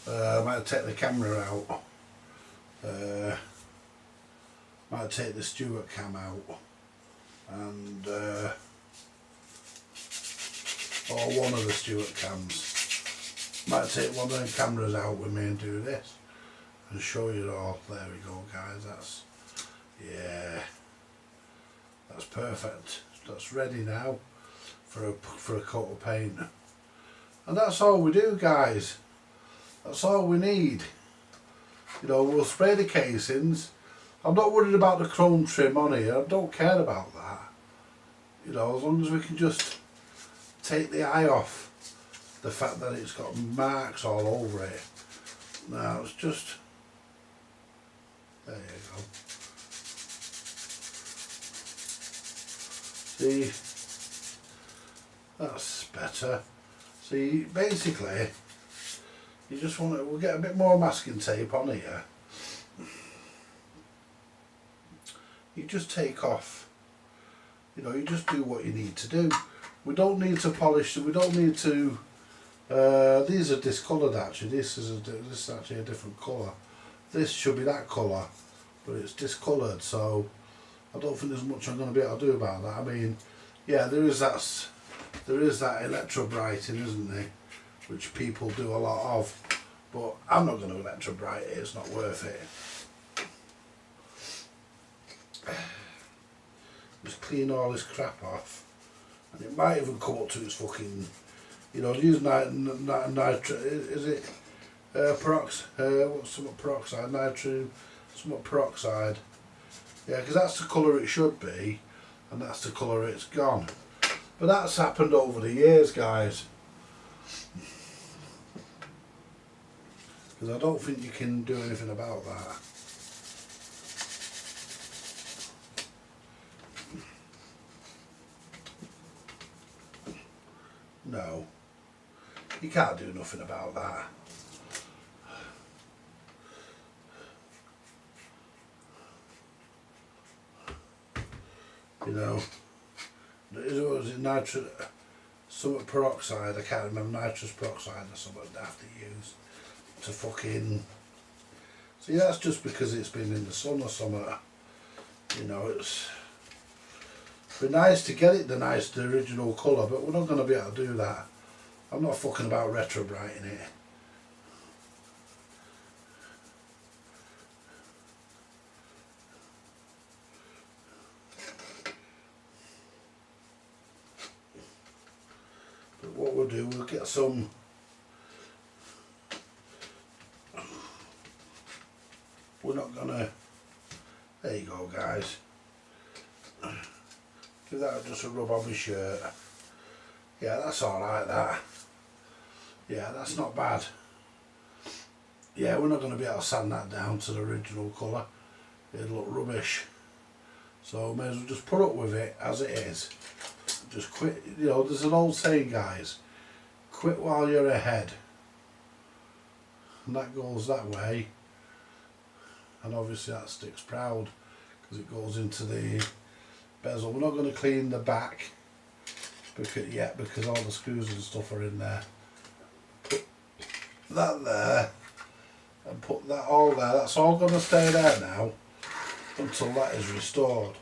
I might take the camera out. Might take the Stewart cam out, and or one of the Stewart cams. Might take one of them cameras out with me and do this and show you it all. There we go, guys. That's, yeah, that's perfect. That's ready now for a coat of paint, and that's all we do, guys. That's all we need. You know, we'll spray the casings. I'm not worried about the chrome trim on here. I don't care about that. You know, as long as we can just take the eye off the fact that it's got marks all over it. Now it's just, there you go. See, that's better. See, basically, you just want to, we'll get a bit more masking tape on here. You just take off, you know, you just do what you need to do. We don't need to polish, we don't need to, these are discoloured actually, this is actually a different colour. This should be that colour, but it's discoloured, so I don't think there's much I'm going to be able to do about that. I mean, yeah, there is that electro brighting, isn't there, which people do a lot of, but I'm not going to electro bright it, it's not worth it. Just clean all this crap off, and it might even come up to its fucking, you know, use nitro, is it what's some peroxide, nitrogen, some peroxide, yeah, because that's the colour it should be, and that's the colour it's gone. But that's happened over the years, guys, because I don't think you can do anything about that. No, you can't do nothing about that. You know, was it nitrous, some peroxide, I can't remember, nitrous peroxide or something they have to use to fucking, see, that's just because it's been in the sun or something. You know, it's be nice to get it the original colour, but we're not going to be able to do that. I'm not fucking about retro brighting it. But what we'll do, we'll get some, we're not gonna, there you go, guys. Give that just a rub on my shirt. Yeah, that's alright, that. Yeah, that's not bad. Yeah, we're not going to be able to sand that down to the original colour. It'll look rubbish. So may as well just put up with it as it is. Just quit, you know, there's an old saying, guys, quit while you're ahead. And that goes that way. And obviously that sticks proud because it goes into the bezel. We're not going to clean the back because all the screws and stuff are in there. Put that there, and put that all there. That's all going to stay there now until that is restored.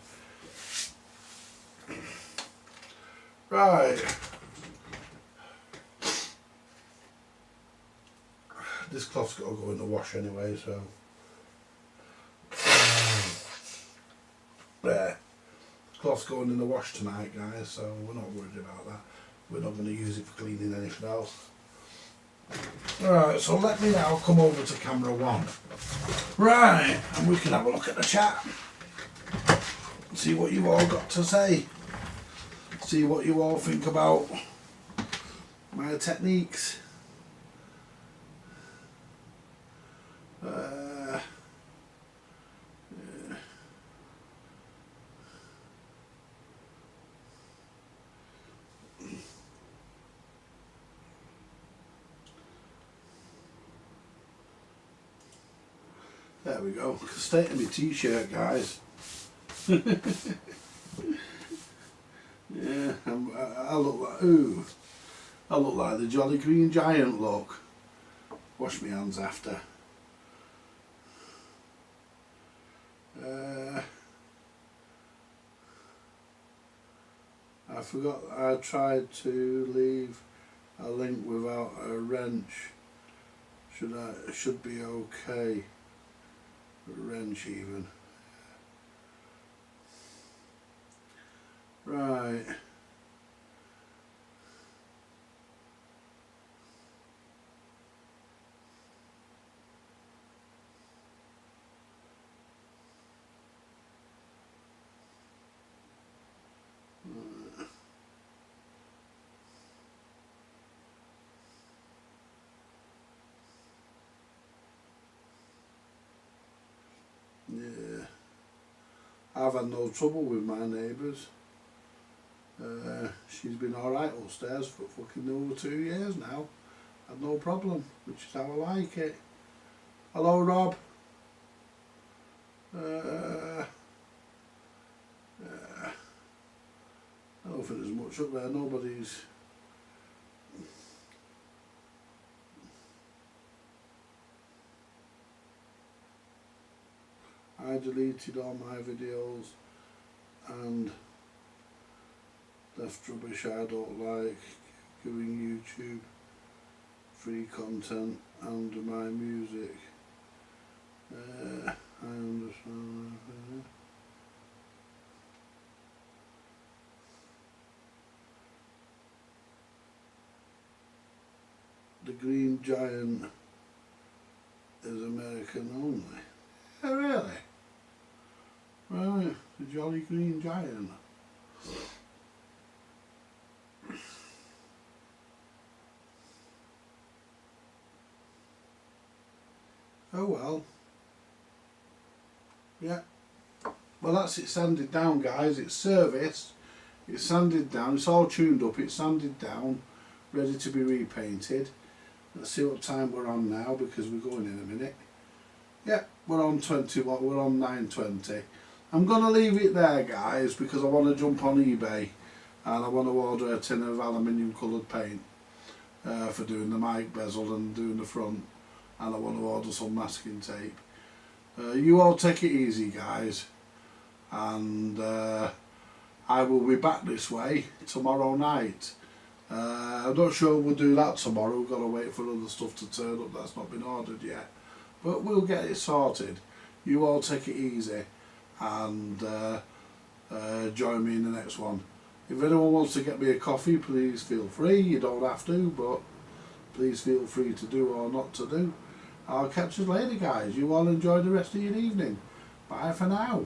Right. This cloth's got to go in the wash anyway, so. There. Cloth's going in the wash tonight, guys, so we're not worried about that. We're not going to use it for cleaning anything else. Right, so let me now come over to camera 1. Right, and we can have a look at the chat. See what you've all got to say. See what you all think about my techniques. There we go. State of my t-shirt, guys. Yeah, I look like I look like the Jolly Green Giant. Look. Wash my hands after. I forgot. I tried to leave a link without a wrench. Should be okay. Wrench even. Right. Yeah, I've had no trouble with my neighbours. She's been alright upstairs for fucking over 2 years now. Had no problem, which is how I like it. Hello, Rob. I don't think there's much up there. Nobody's. I deleted all my videos and left rubbish I don't like, giving YouTube free content and my music. I understand. The Green Giant is American only. Oh, really? Right, the Jolly Green Giant. Oh well. Yeah. Well, that's it sanded down, guys. It's serviced. It's sanded down. It's all tuned up. It's sanded down, ready to be repainted. Let's see what time we're on now, because we're going in a minute. Yeah, we're on 20. We're on 9:20. I'm gonna leave it there, guys, because I want to jump on eBay and I want to order a tin of aluminium coloured paint for doing the mic bezel and doing the front, and I want to order some masking tape. You all take it easy, guys, and I will be back this way tomorrow night. I'm not sure we'll do that tomorrow. We've got to wait for other stuff to turn up that's not been ordered yet, but we'll get it sorted. You all take it easy and join me in the next one. If anyone wants to get me a coffee, please feel free. You don't have to, but please feel free to do or not to do. I'll catch you later, guys. You all enjoy the rest of your evening. Bye for now.